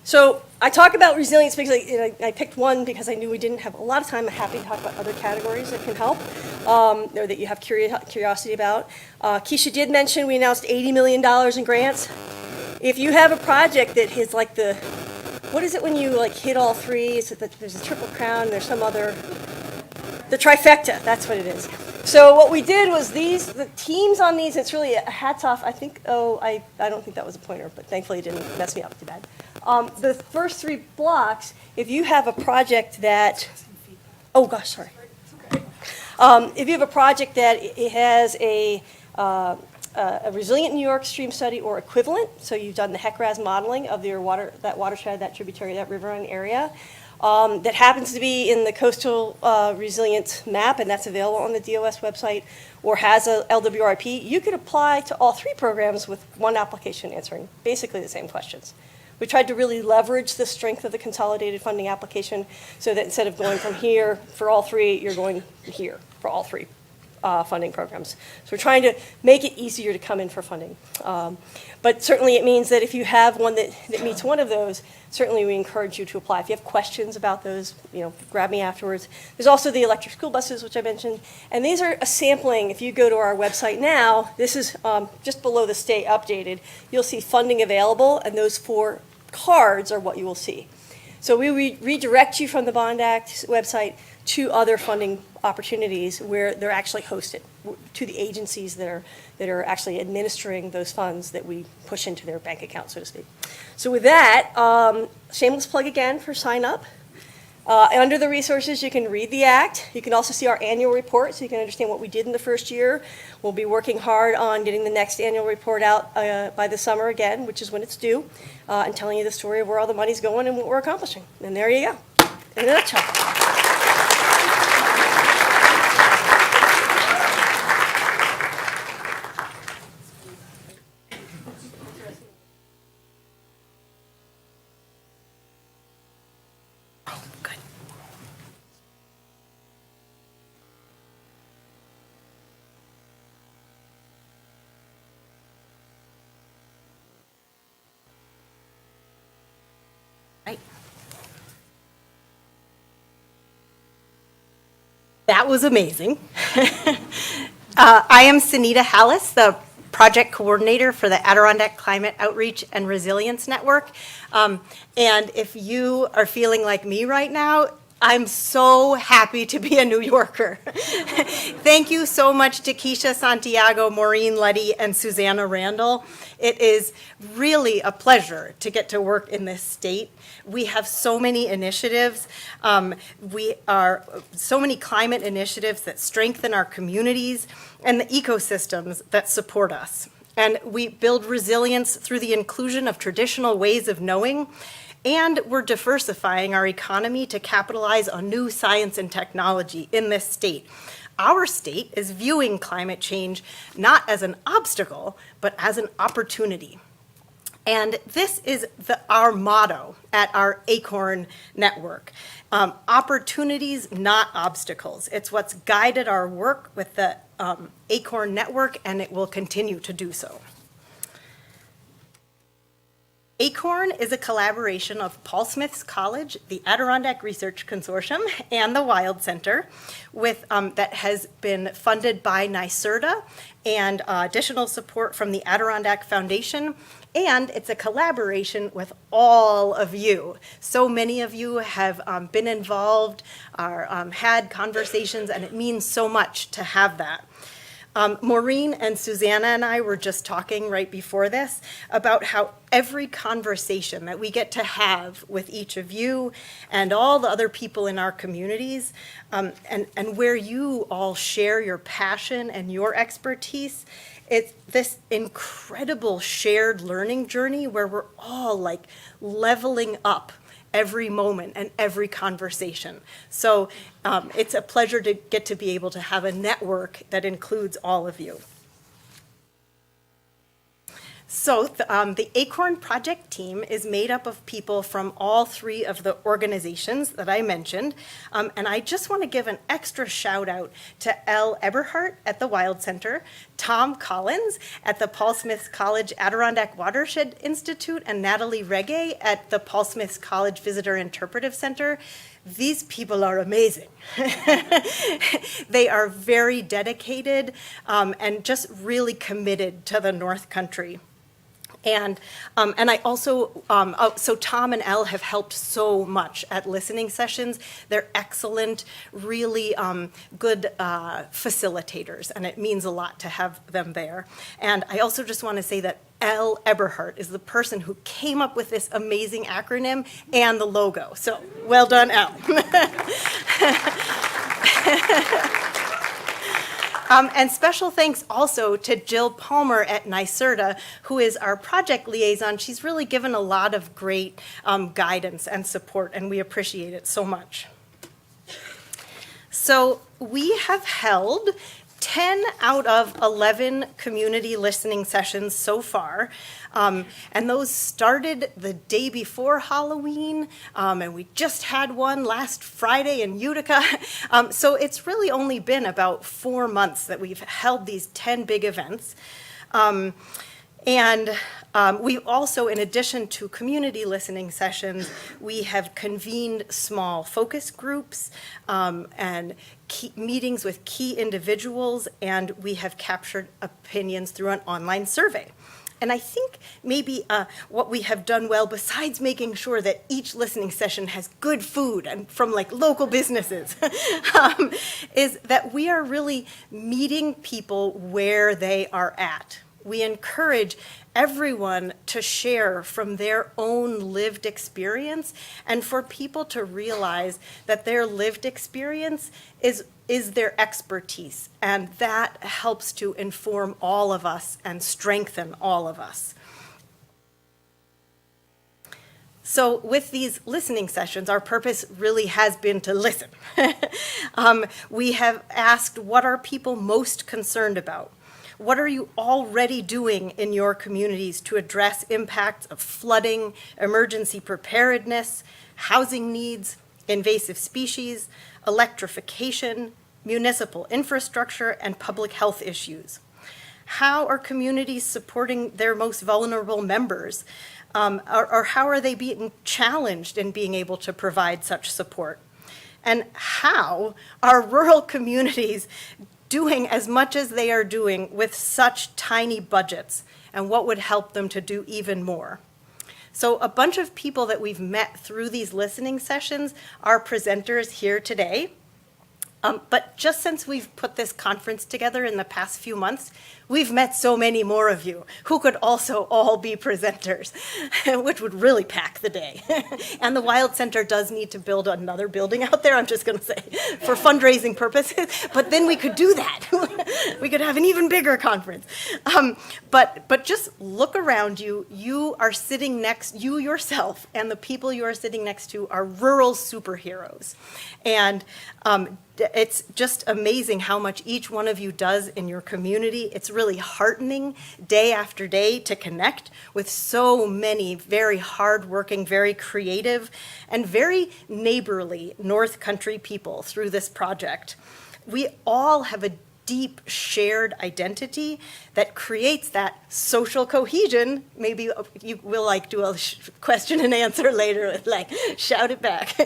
So I talk about resilience because I picked one because I knew we didn't have a lot of time. I'm happy to talk about other categories that can help or that you have curiosity about. Kisha did mention we announced $80 million in grants. If you have a project that is like what is it when you like hit all three? There's a triple crown, there's some other, the trifecta, that's what it is. So what we did was the teams on these, it's really a hats off. I think, I don't think that was a pointer, but thankfully it didn't mess me up too bad. The first three blocks, if you have a project that, oh gosh, sorry. If you have a project that it has a resilient New York stream study or equivalent, so you've done the HECRAS modeling of your that watershed, that tributary, that riverine area, that happens to be in the coastal resilient map, and that's available on the DOS website, or has a LWRP, you could apply to all three programs with one application answering basically the same questions. We tried to really leverage the strength of the consolidated funding application so that instead of going from here for all three, you're going here for all three funding programs. So we're trying to make it easier to come in for funding. But certainly it means that if you have one that meets one of those, certainly we encourage you to apply. If you have questions about those, grab me afterwards. There's also the electric school buses, which I mentioned. And these are a sampling. If you go to our website now, this is just below the stay updated. You'll see funding available, and those 4 cards are what you will see. So we redirect you from the Bond Act website to other funding opportunities where they're actually hosted, to the agencies that are actually administering those funds that we push into their bank account, so to speak. So with that, shameless plug again for sign up. Under the resources, you can read the Act. You can also see our annual report, so you can understand what we did in the first year. We'll be working hard on getting the next annual report out by the summer again, which is when it's due, and telling you the story of where all the money's going and what we're accomplishing. And there you go, in a nutshell. That was amazing. I am Sunita, Halasz, the project coordinator for the Adirondack Climate Outreach and Resilience Network. And if you are feeling like me right now, I'm so happy to be a New Yorker. Thank you so much to Kisha, Santiago, Maureen, Leddy, and Suzanna, Randall. It is really a pleasure to get to work in this state. We have so many initiatives. We are so many climate initiatives that strengthen our communities and the ecosystems that support us. And we build resilience through the inclusion of traditional ways of knowing, and we're diversifying our economy to capitalize on new science and technology in this state. Our state is viewing climate change not as an obstacle, but as an opportunity. And this is our motto at our ACORN network. Opportunities, not obstacles. It's what's guided our work with the ACORN network, and it will continue to do so. ACORN is a collaboration of Paul Smith's College, the Adirondack Research Consortium, and the Wild Center, that has been funded by NYSERDA and additional support from the Adirondack Foundation. And it's a collaboration with all of you. So many of you have been involved, had conversations, and it means so much to have that. Maureen and Suzanna and I were just talking right before this about how every conversation that we get to have with each of you and all the other people in our communities, and where you all share your passion and your expertise, it's this incredible shared learning journey where we're all like leveling up every moment and every conversation. So it's a pleasure to get to be able to have a network that includes all of you. So the ACORN project team is made up of people from all three of the organizations that I mentioned. And I just want to give an extra shout out to Elle Eberhardt at the Wild Center, Tom Collins at the Paul Smith College Adirondack Watershed Institute, and Natalie Reggae at the Paul Smith College Visitor Interpretive Center. These people are amazing. They are very dedicated and just really committed to the North Country. And I also, so Tom and Elle have helped so much at listening sessions. They're excellent, really good facilitators, and it means a lot to have them there. And I also just want to say that Elle Eberhardt is the person who came up with this amazing acronym and the logo. So well done, Elle. And special thanks also to Jill Palmer at NYSERDA, who is our project liaison. She's really given a lot of great guidance and support, and we appreciate it so much. So we have held 10 out of 11 community listening sessions so far, and those started the day before Halloween, and we just had one last Friday in Utica. So it's really only been about 4 months that we've held these 10 big events. And we also, in addition to community listening sessions, we have convened small focus groups and meetings with key individuals, and we have captured opinions through an online survey. And I think maybe what we have done well, besides making sure that each listening session has good food and from like local businesses, is that we are really meeting people where they are at. We encourage everyone to share from their own lived experience, and for people to realize that their lived experience is their expertise, and that helps to inform all of us and strengthen all of us. So with these listening sessions, our purpose really has been to listen. We have asked, what are people most concerned about? What are you already doing in your communities to address impacts of flooding, emergency preparedness, housing needs, invasive species, electrification, municipal infrastructure, and public health issues? How are communities supporting their most vulnerable members? Or how are they being challenged in being able to provide such support? And how are rural communities doing as much as they are doing with such tiny budgets, and what would help them to do even more? So a bunch of people that we've met through these listening sessions are presenters here today. But just since we've put this conference together in the past few months, we've met so many more of you who could also all be presenters, which would really pack the day. And the Wild Center does need to build another building out there, I'm just going to say, for fundraising purposes. But then we could do that. We could have an even bigger conference. But just look around you. You are sitting next, you yourself and the people you are sitting next to are rural superheroes. And it's just amazing how much each one of you does in your community. It's really heartening day after day to connect with so many very hardworking, very creative, and very neighborly North Country people through this project. We all have a deep shared identity that creates that social cohesion. Maybe you will do a question and answer later with shout it back.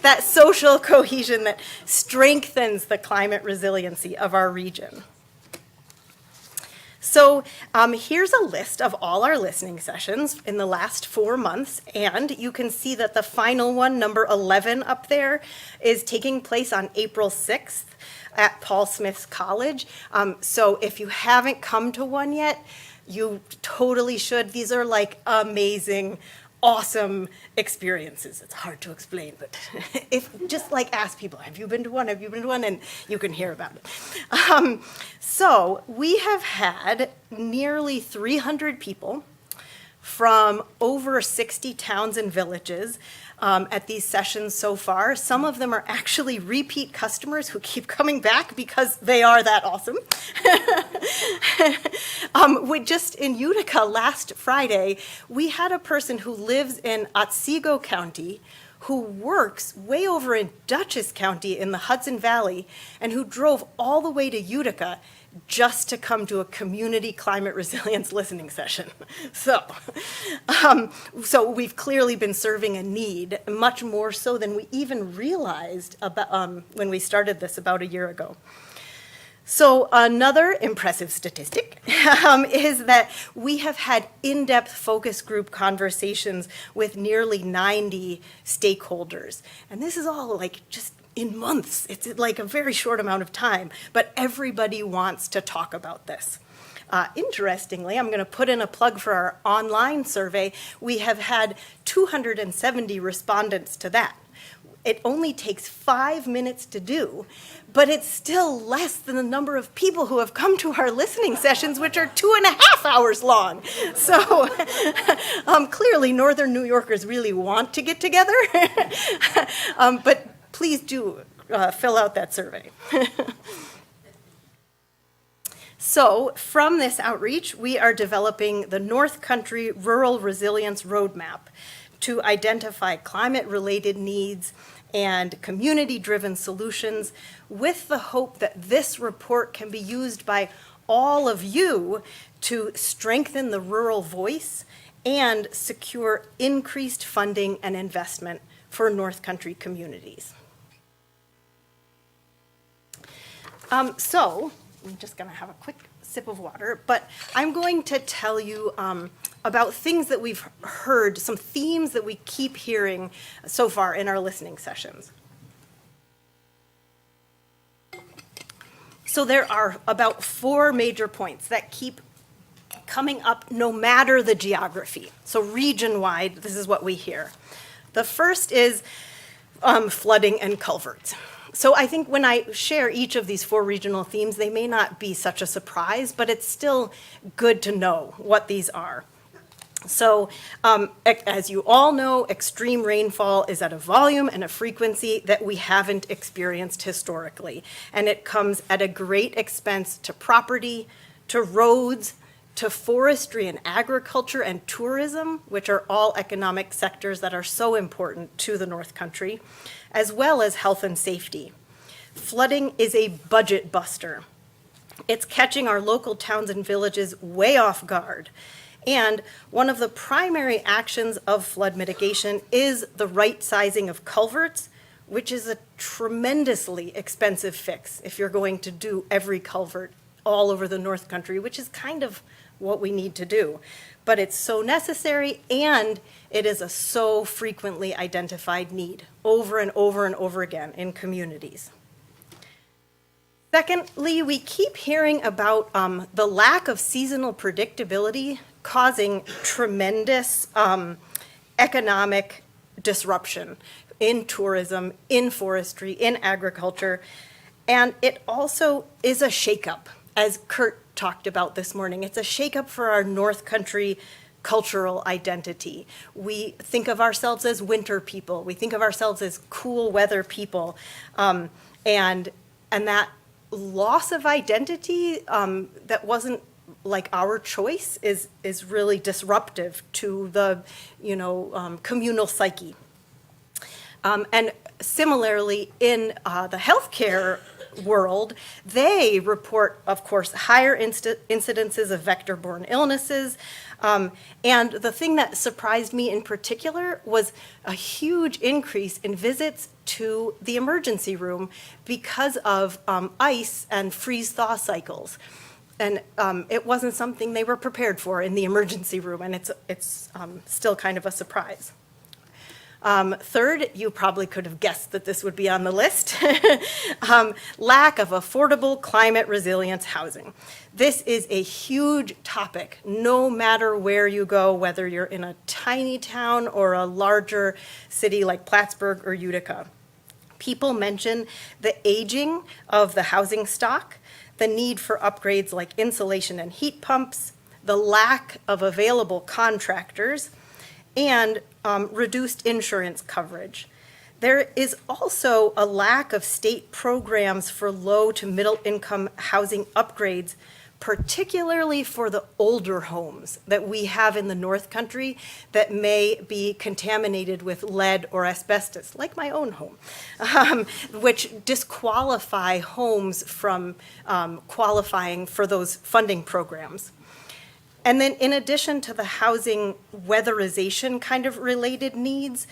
That social cohesion that strengthens the climate resiliency of our region. So here's a list of all our listening sessions in the last 4 months, and you can see that the final one, number 11 up there, is taking place on April 6th. At Paul Smith's College. So if you haven't come to one yet, you totally should. These are amazing, awesome experiences. It's hard to explain, but if just ask people, have you been to one? Have you been to one? And you can hear about it. So we have had nearly 300 people from over 60 towns and villages at these sessions so far. Some of them are actually repeat customers who keep coming back because they are that awesome. Just in Utica last Friday, we had a person who lives in Otsego County who works way over in Dutchess County in the Hudson Valley and who drove all the way to Utica just to come to a community climate resilience listening session. So we've clearly been serving a need, much more so than we even realized about, when we started this about a year ago. So another impressive statistic is that we have had in-depth focus group conversations with nearly 90 stakeholders. And this is all just in months. It's a very short amount of time, but everybody wants to talk about this. Interestingly, I'm going to put in a plug for our online survey. We have had 270 respondents to that. It only takes 5 minutes to do, but it's still less than the number of people who have come to our listening sessions, which are 2.5 hours long. So clearly, Northern New Yorkers really want to get together, but please do fill out that survey. So from this outreach, we are developing the North Country Rural Resilience Roadmap to identify climate-related needs and community-driven solutions with the hope that this report can be used by all of you to strengthen the rural voice and secure increased funding and investment for North Country communities. So I'm just going to have a quick sip of water, but I'm going to tell you about things that we've heard, some themes that we keep hearing so far in our listening sessions. So there are about 4 major points that keep coming up no matter the geography. So region-wide, this is what we hear. The first is flooding and culverts. So I think when I share each of these 4 regional themes, they may not be such a surprise, but it's still good to know what these are. So as you all know, extreme rainfall is at a volume and a frequency that we haven't experienced historically. And it comes at a great expense to property, to roads, to forestry and agriculture and tourism, which are all economic sectors that are so important to the North Country, as well as health and safety. Flooding is a budget buster. It's catching our local towns and villages way off guard. And one of the primary actions of flood mitigation is the right sizing of culverts, which is a tremendously expensive fix if you're going to do every culvert all over the North Country, which is kind of what we need to do. But it's so necessary, and it is a so frequently identified need over and over and over again in communities. Secondly, we keep hearing about the lack of seasonal predictability causing tremendous economic disruption in tourism, in forestry, in agriculture, and it also is a shakeup, as Kurt talked about this morning. It's a shakeup for our North Country cultural identity. We think of ourselves as winter people. We think of ourselves as cool weather people, and that loss of identity that wasn't like our choice is really disruptive to the communal psyche. And similarly, in the healthcare world, they report, of course, higher incidences of vector-borne illnesses. And the thing that surprised me in particular was a huge increase in visits to the emergency room because of ice and freeze-thaw cycles. And it wasn't something they were prepared for in the emergency room, and it's still kind of a surprise. Third, you probably could have guessed that this would be on the list. Lack of affordable climate resilience housing. This is a huge topic, no matter where you go, whether you're in a tiny town or a larger city like Plattsburgh or Utica. People mention the aging of the housing stock, the need for upgrades like insulation and heat pumps, the lack of available contractors, and reduced insurance coverage. There is also a lack of state programs for low to middle income housing upgrades, particularly for the older homes that we have in the North Country that may be contaminated with lead or asbestos, like my own home, which disqualify homes from qualifying for those funding programs. And then in addition to the housing weatherization kind of related needs,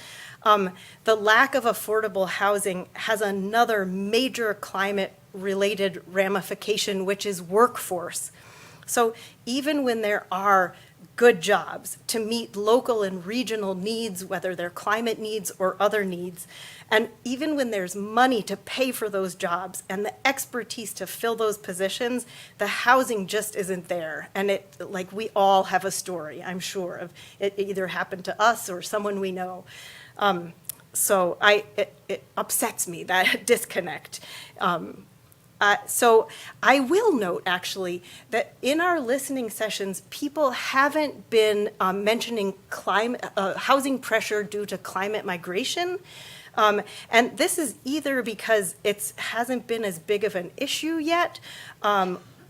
the lack of affordable housing has another major climate-related ramification, which is workforce. So even when there are good jobs to meet local and regional needs, whether they're climate needs or other needs, and even when there's money to pay for those jobs and the expertise to fill those positions, the housing just isn't there. And we all have a story, I'm sure, of it either happened to us or someone we know. So it upsets me, that disconnect. So I will note, actually, that in our listening sessions, people haven't been mentioning housing pressure due to climate migration. And this is either because it hasn't been as big of an issue yet,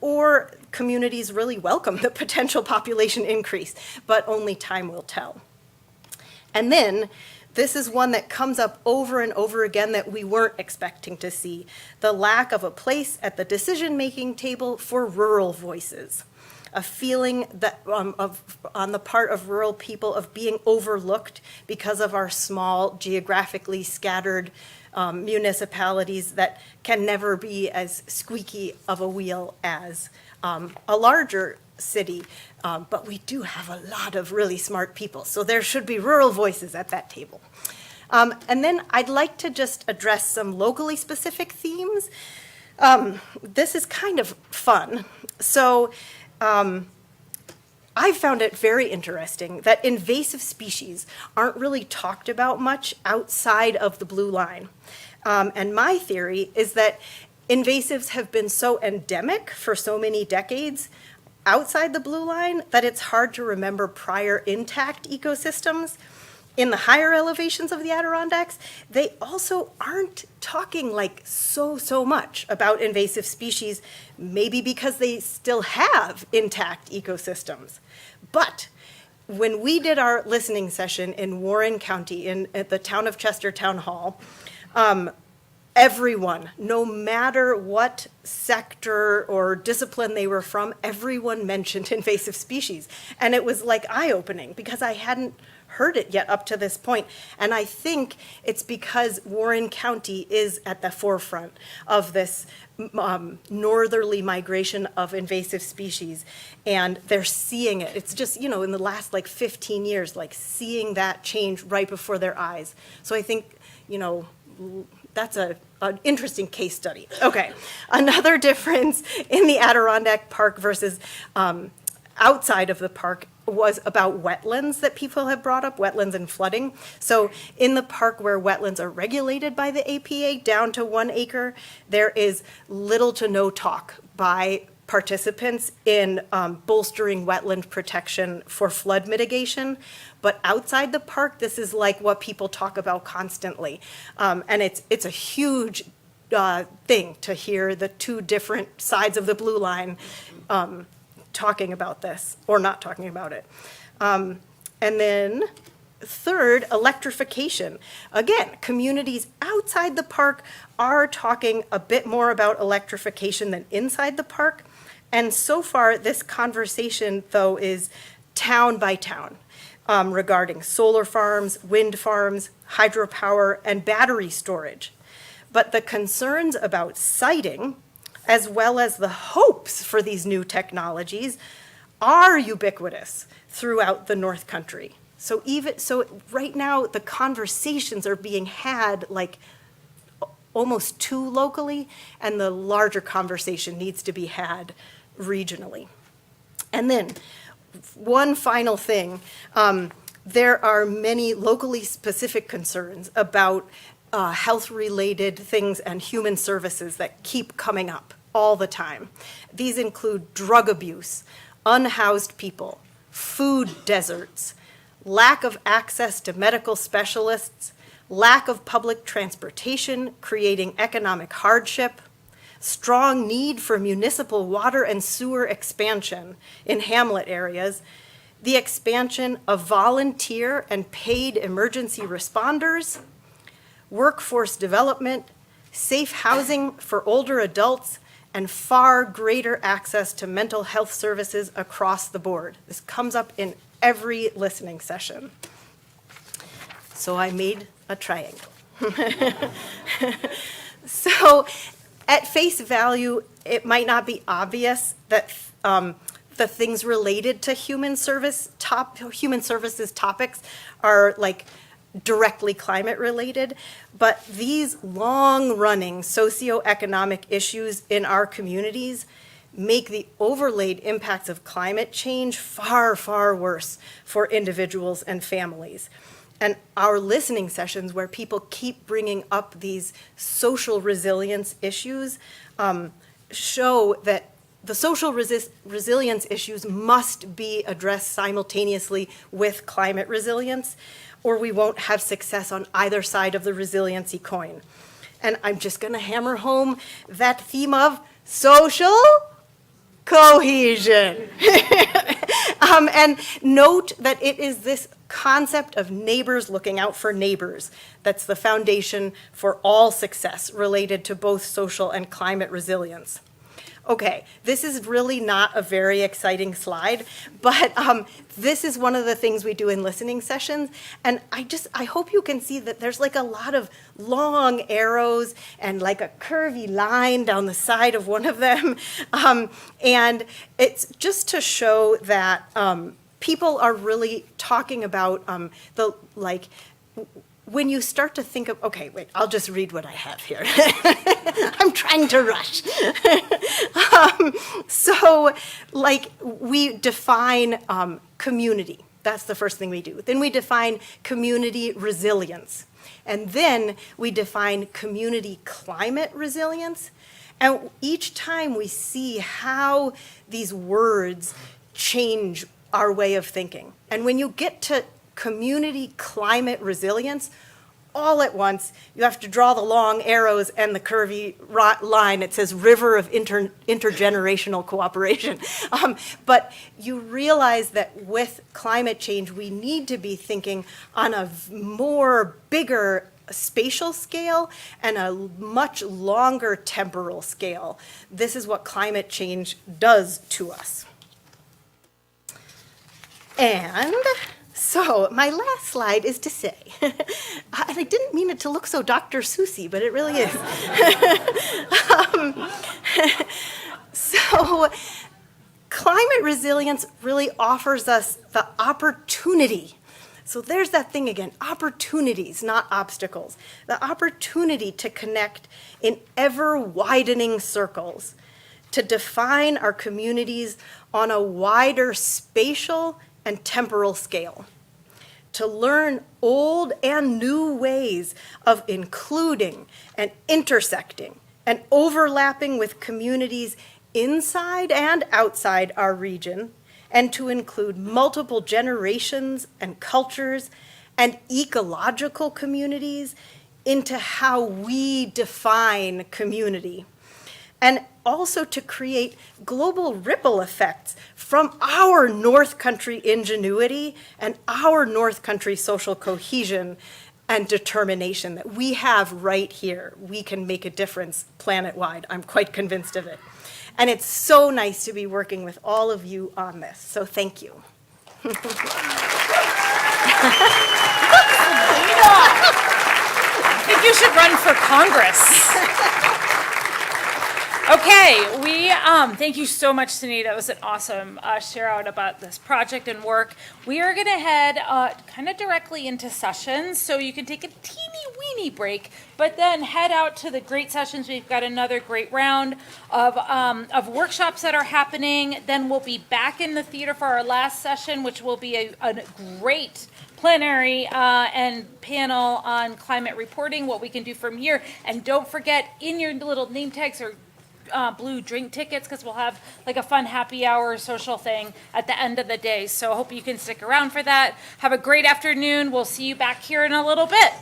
or communities really welcome the potential population increase, but only time will tell. And then, this is one that comes up over and over again that we weren't expecting to see: the lack of a place at the decision-making table for rural voices. A feeling that on the part of rural people of being overlooked because of our small, geographically scattered municipalities that can never be as squeaky of a wheel as a larger city. But we do have a lot of really smart people, so there should be rural voices at that table. And then I'd like to just address some locally specific themes. This is kind of fun. So I found it very interesting that invasive species aren't really talked about much outside of the blue line. And my theory is that invasives have been so endemic for so many decades outside the blue line that it's hard to remember prior intact ecosystems. In the higher elevations of the Adirondacks, they also aren't talking like so much about invasive species, maybe because they still have intact ecosystems. But when we did our listening session in Warren County, at the Town of Chester Town Hall, everyone, no matter what sector or discipline they were from, everyone mentioned invasive species. And it was like eye-opening because I hadn't heard it yet up to this point. And I think it's because Warren County is at the forefront of this northerly migration of invasive species, and they're seeing it. It's just, in the last 15 years, seeing that change right before their eyes. So I think, that's an interesting case study. Okay, another difference in the Adirondack Park versus outside of the park was about wetlands that people have brought up, wetlands and flooding. So in the park where wetlands are regulated by the APA down to 1 acre, there is little to no talk by participants in bolstering wetland protection for flood mitigation. But outside the park, this is like what people talk about constantly. And it's a huge thing to hear the two different sides of the blue line talking about this or not talking about it. And then third, electrification. Again, communities outside the park are talking a bit more about electrification than inside the park. And so far, this conversation, though, is town by town regarding solar farms, wind farms, hydropower, and battery storage. But the concerns about siting, as well as the hopes for these new technologies, are ubiquitous throughout the North Country. So right now, the conversations are being had almost too locally, and the larger conversation needs to be had regionally. And then, one final thing, there are many locally specific concerns about health-related things and human services that keep coming up all the time. These include drug abuse, unhoused people, food deserts, lack of access to medical specialists, lack of public transportation, creating economic hardship, strong need for municipal water and sewer expansion in hamlet areas, the expansion of volunteer and paid emergency responders, workforce development, safe housing for older adults, and far greater access to mental health services across the board. This comes up in every listening session. So I made a triangle. So at face value, it might not be obvious that the things related to human services topics are directly climate related, but these long-running socioeconomic issues in our communities make the overlaid impacts of climate change far, far worse for individuals and families. And our listening sessions, where people keep bringing up these social resilience issues, show that the social resilience issues must be addressed simultaneously with climate resilience, or we won't have success on either side of the resiliency coin. And I'm just going to hammer home that theme of social cohesion. And note that it is this concept of neighbors looking out for neighbors that's the foundation for all success related to both social and climate resilience. Okay, this is really not a very exciting slide, but this is one of the things we do in listening sessions, and I hope you can see that there's a lot of long arrows and a curvy line down the side of one of them, and it's just to show that people are really talking about when you start to think of, okay, wait, I'll just read what I have here. I'm trying to rush. So, we define community. That's the first thing we do. Then we define community resilience. And then we define community climate resilience. And each time we see how these words change our way of thinking. And when you get to community climate resilience, all at once, you have to draw the long arrows and the curvy line. It says river of intergenerational cooperation. But you realize that with climate change, we need to be thinking on a more bigger spatial scale and a much longer temporal scale. This is what climate change does to us. And So my last slide is to say, and I didn't mean it to look so Dr. Seussy, but it really is. So climate resilience really offers us the opportunity. So there's that thing again, opportunities, not obstacles. The opportunity to connect in ever-widening circles, to define our communities on a wider spatial and temporal scale, to learn old and new ways of including and intersecting and overlapping with communities inside and outside our region, and to include multiple generations and cultures and ecological communities into how we define community. And also to create global ripple effects from our North Country ingenuity and our North Country social cohesion and determination that we have right here. We can make a difference planet-wide. I'm quite convinced of it. And it's so nice to be working with all of you on this. So thank you. I think you should run for Congress. Okay, thank you so much, Sunita. That was an awesome share out about this project and work. We are going to head kind of directly into sessions, so you can take a teeny-weeny break, but then head out to the great sessions. We've got another great round of workshops that are happening. Then we'll be back in the theater for our last session, which will be a great plenary and panel on climate reporting, what we can do from here. And don't forget, in your little name tags or blue drink tickets, because we'll have like a fun happy hour social thing at the end of the day. So I hope you can stick around for that. Have a great afternoon. We'll see you back here in a little bit.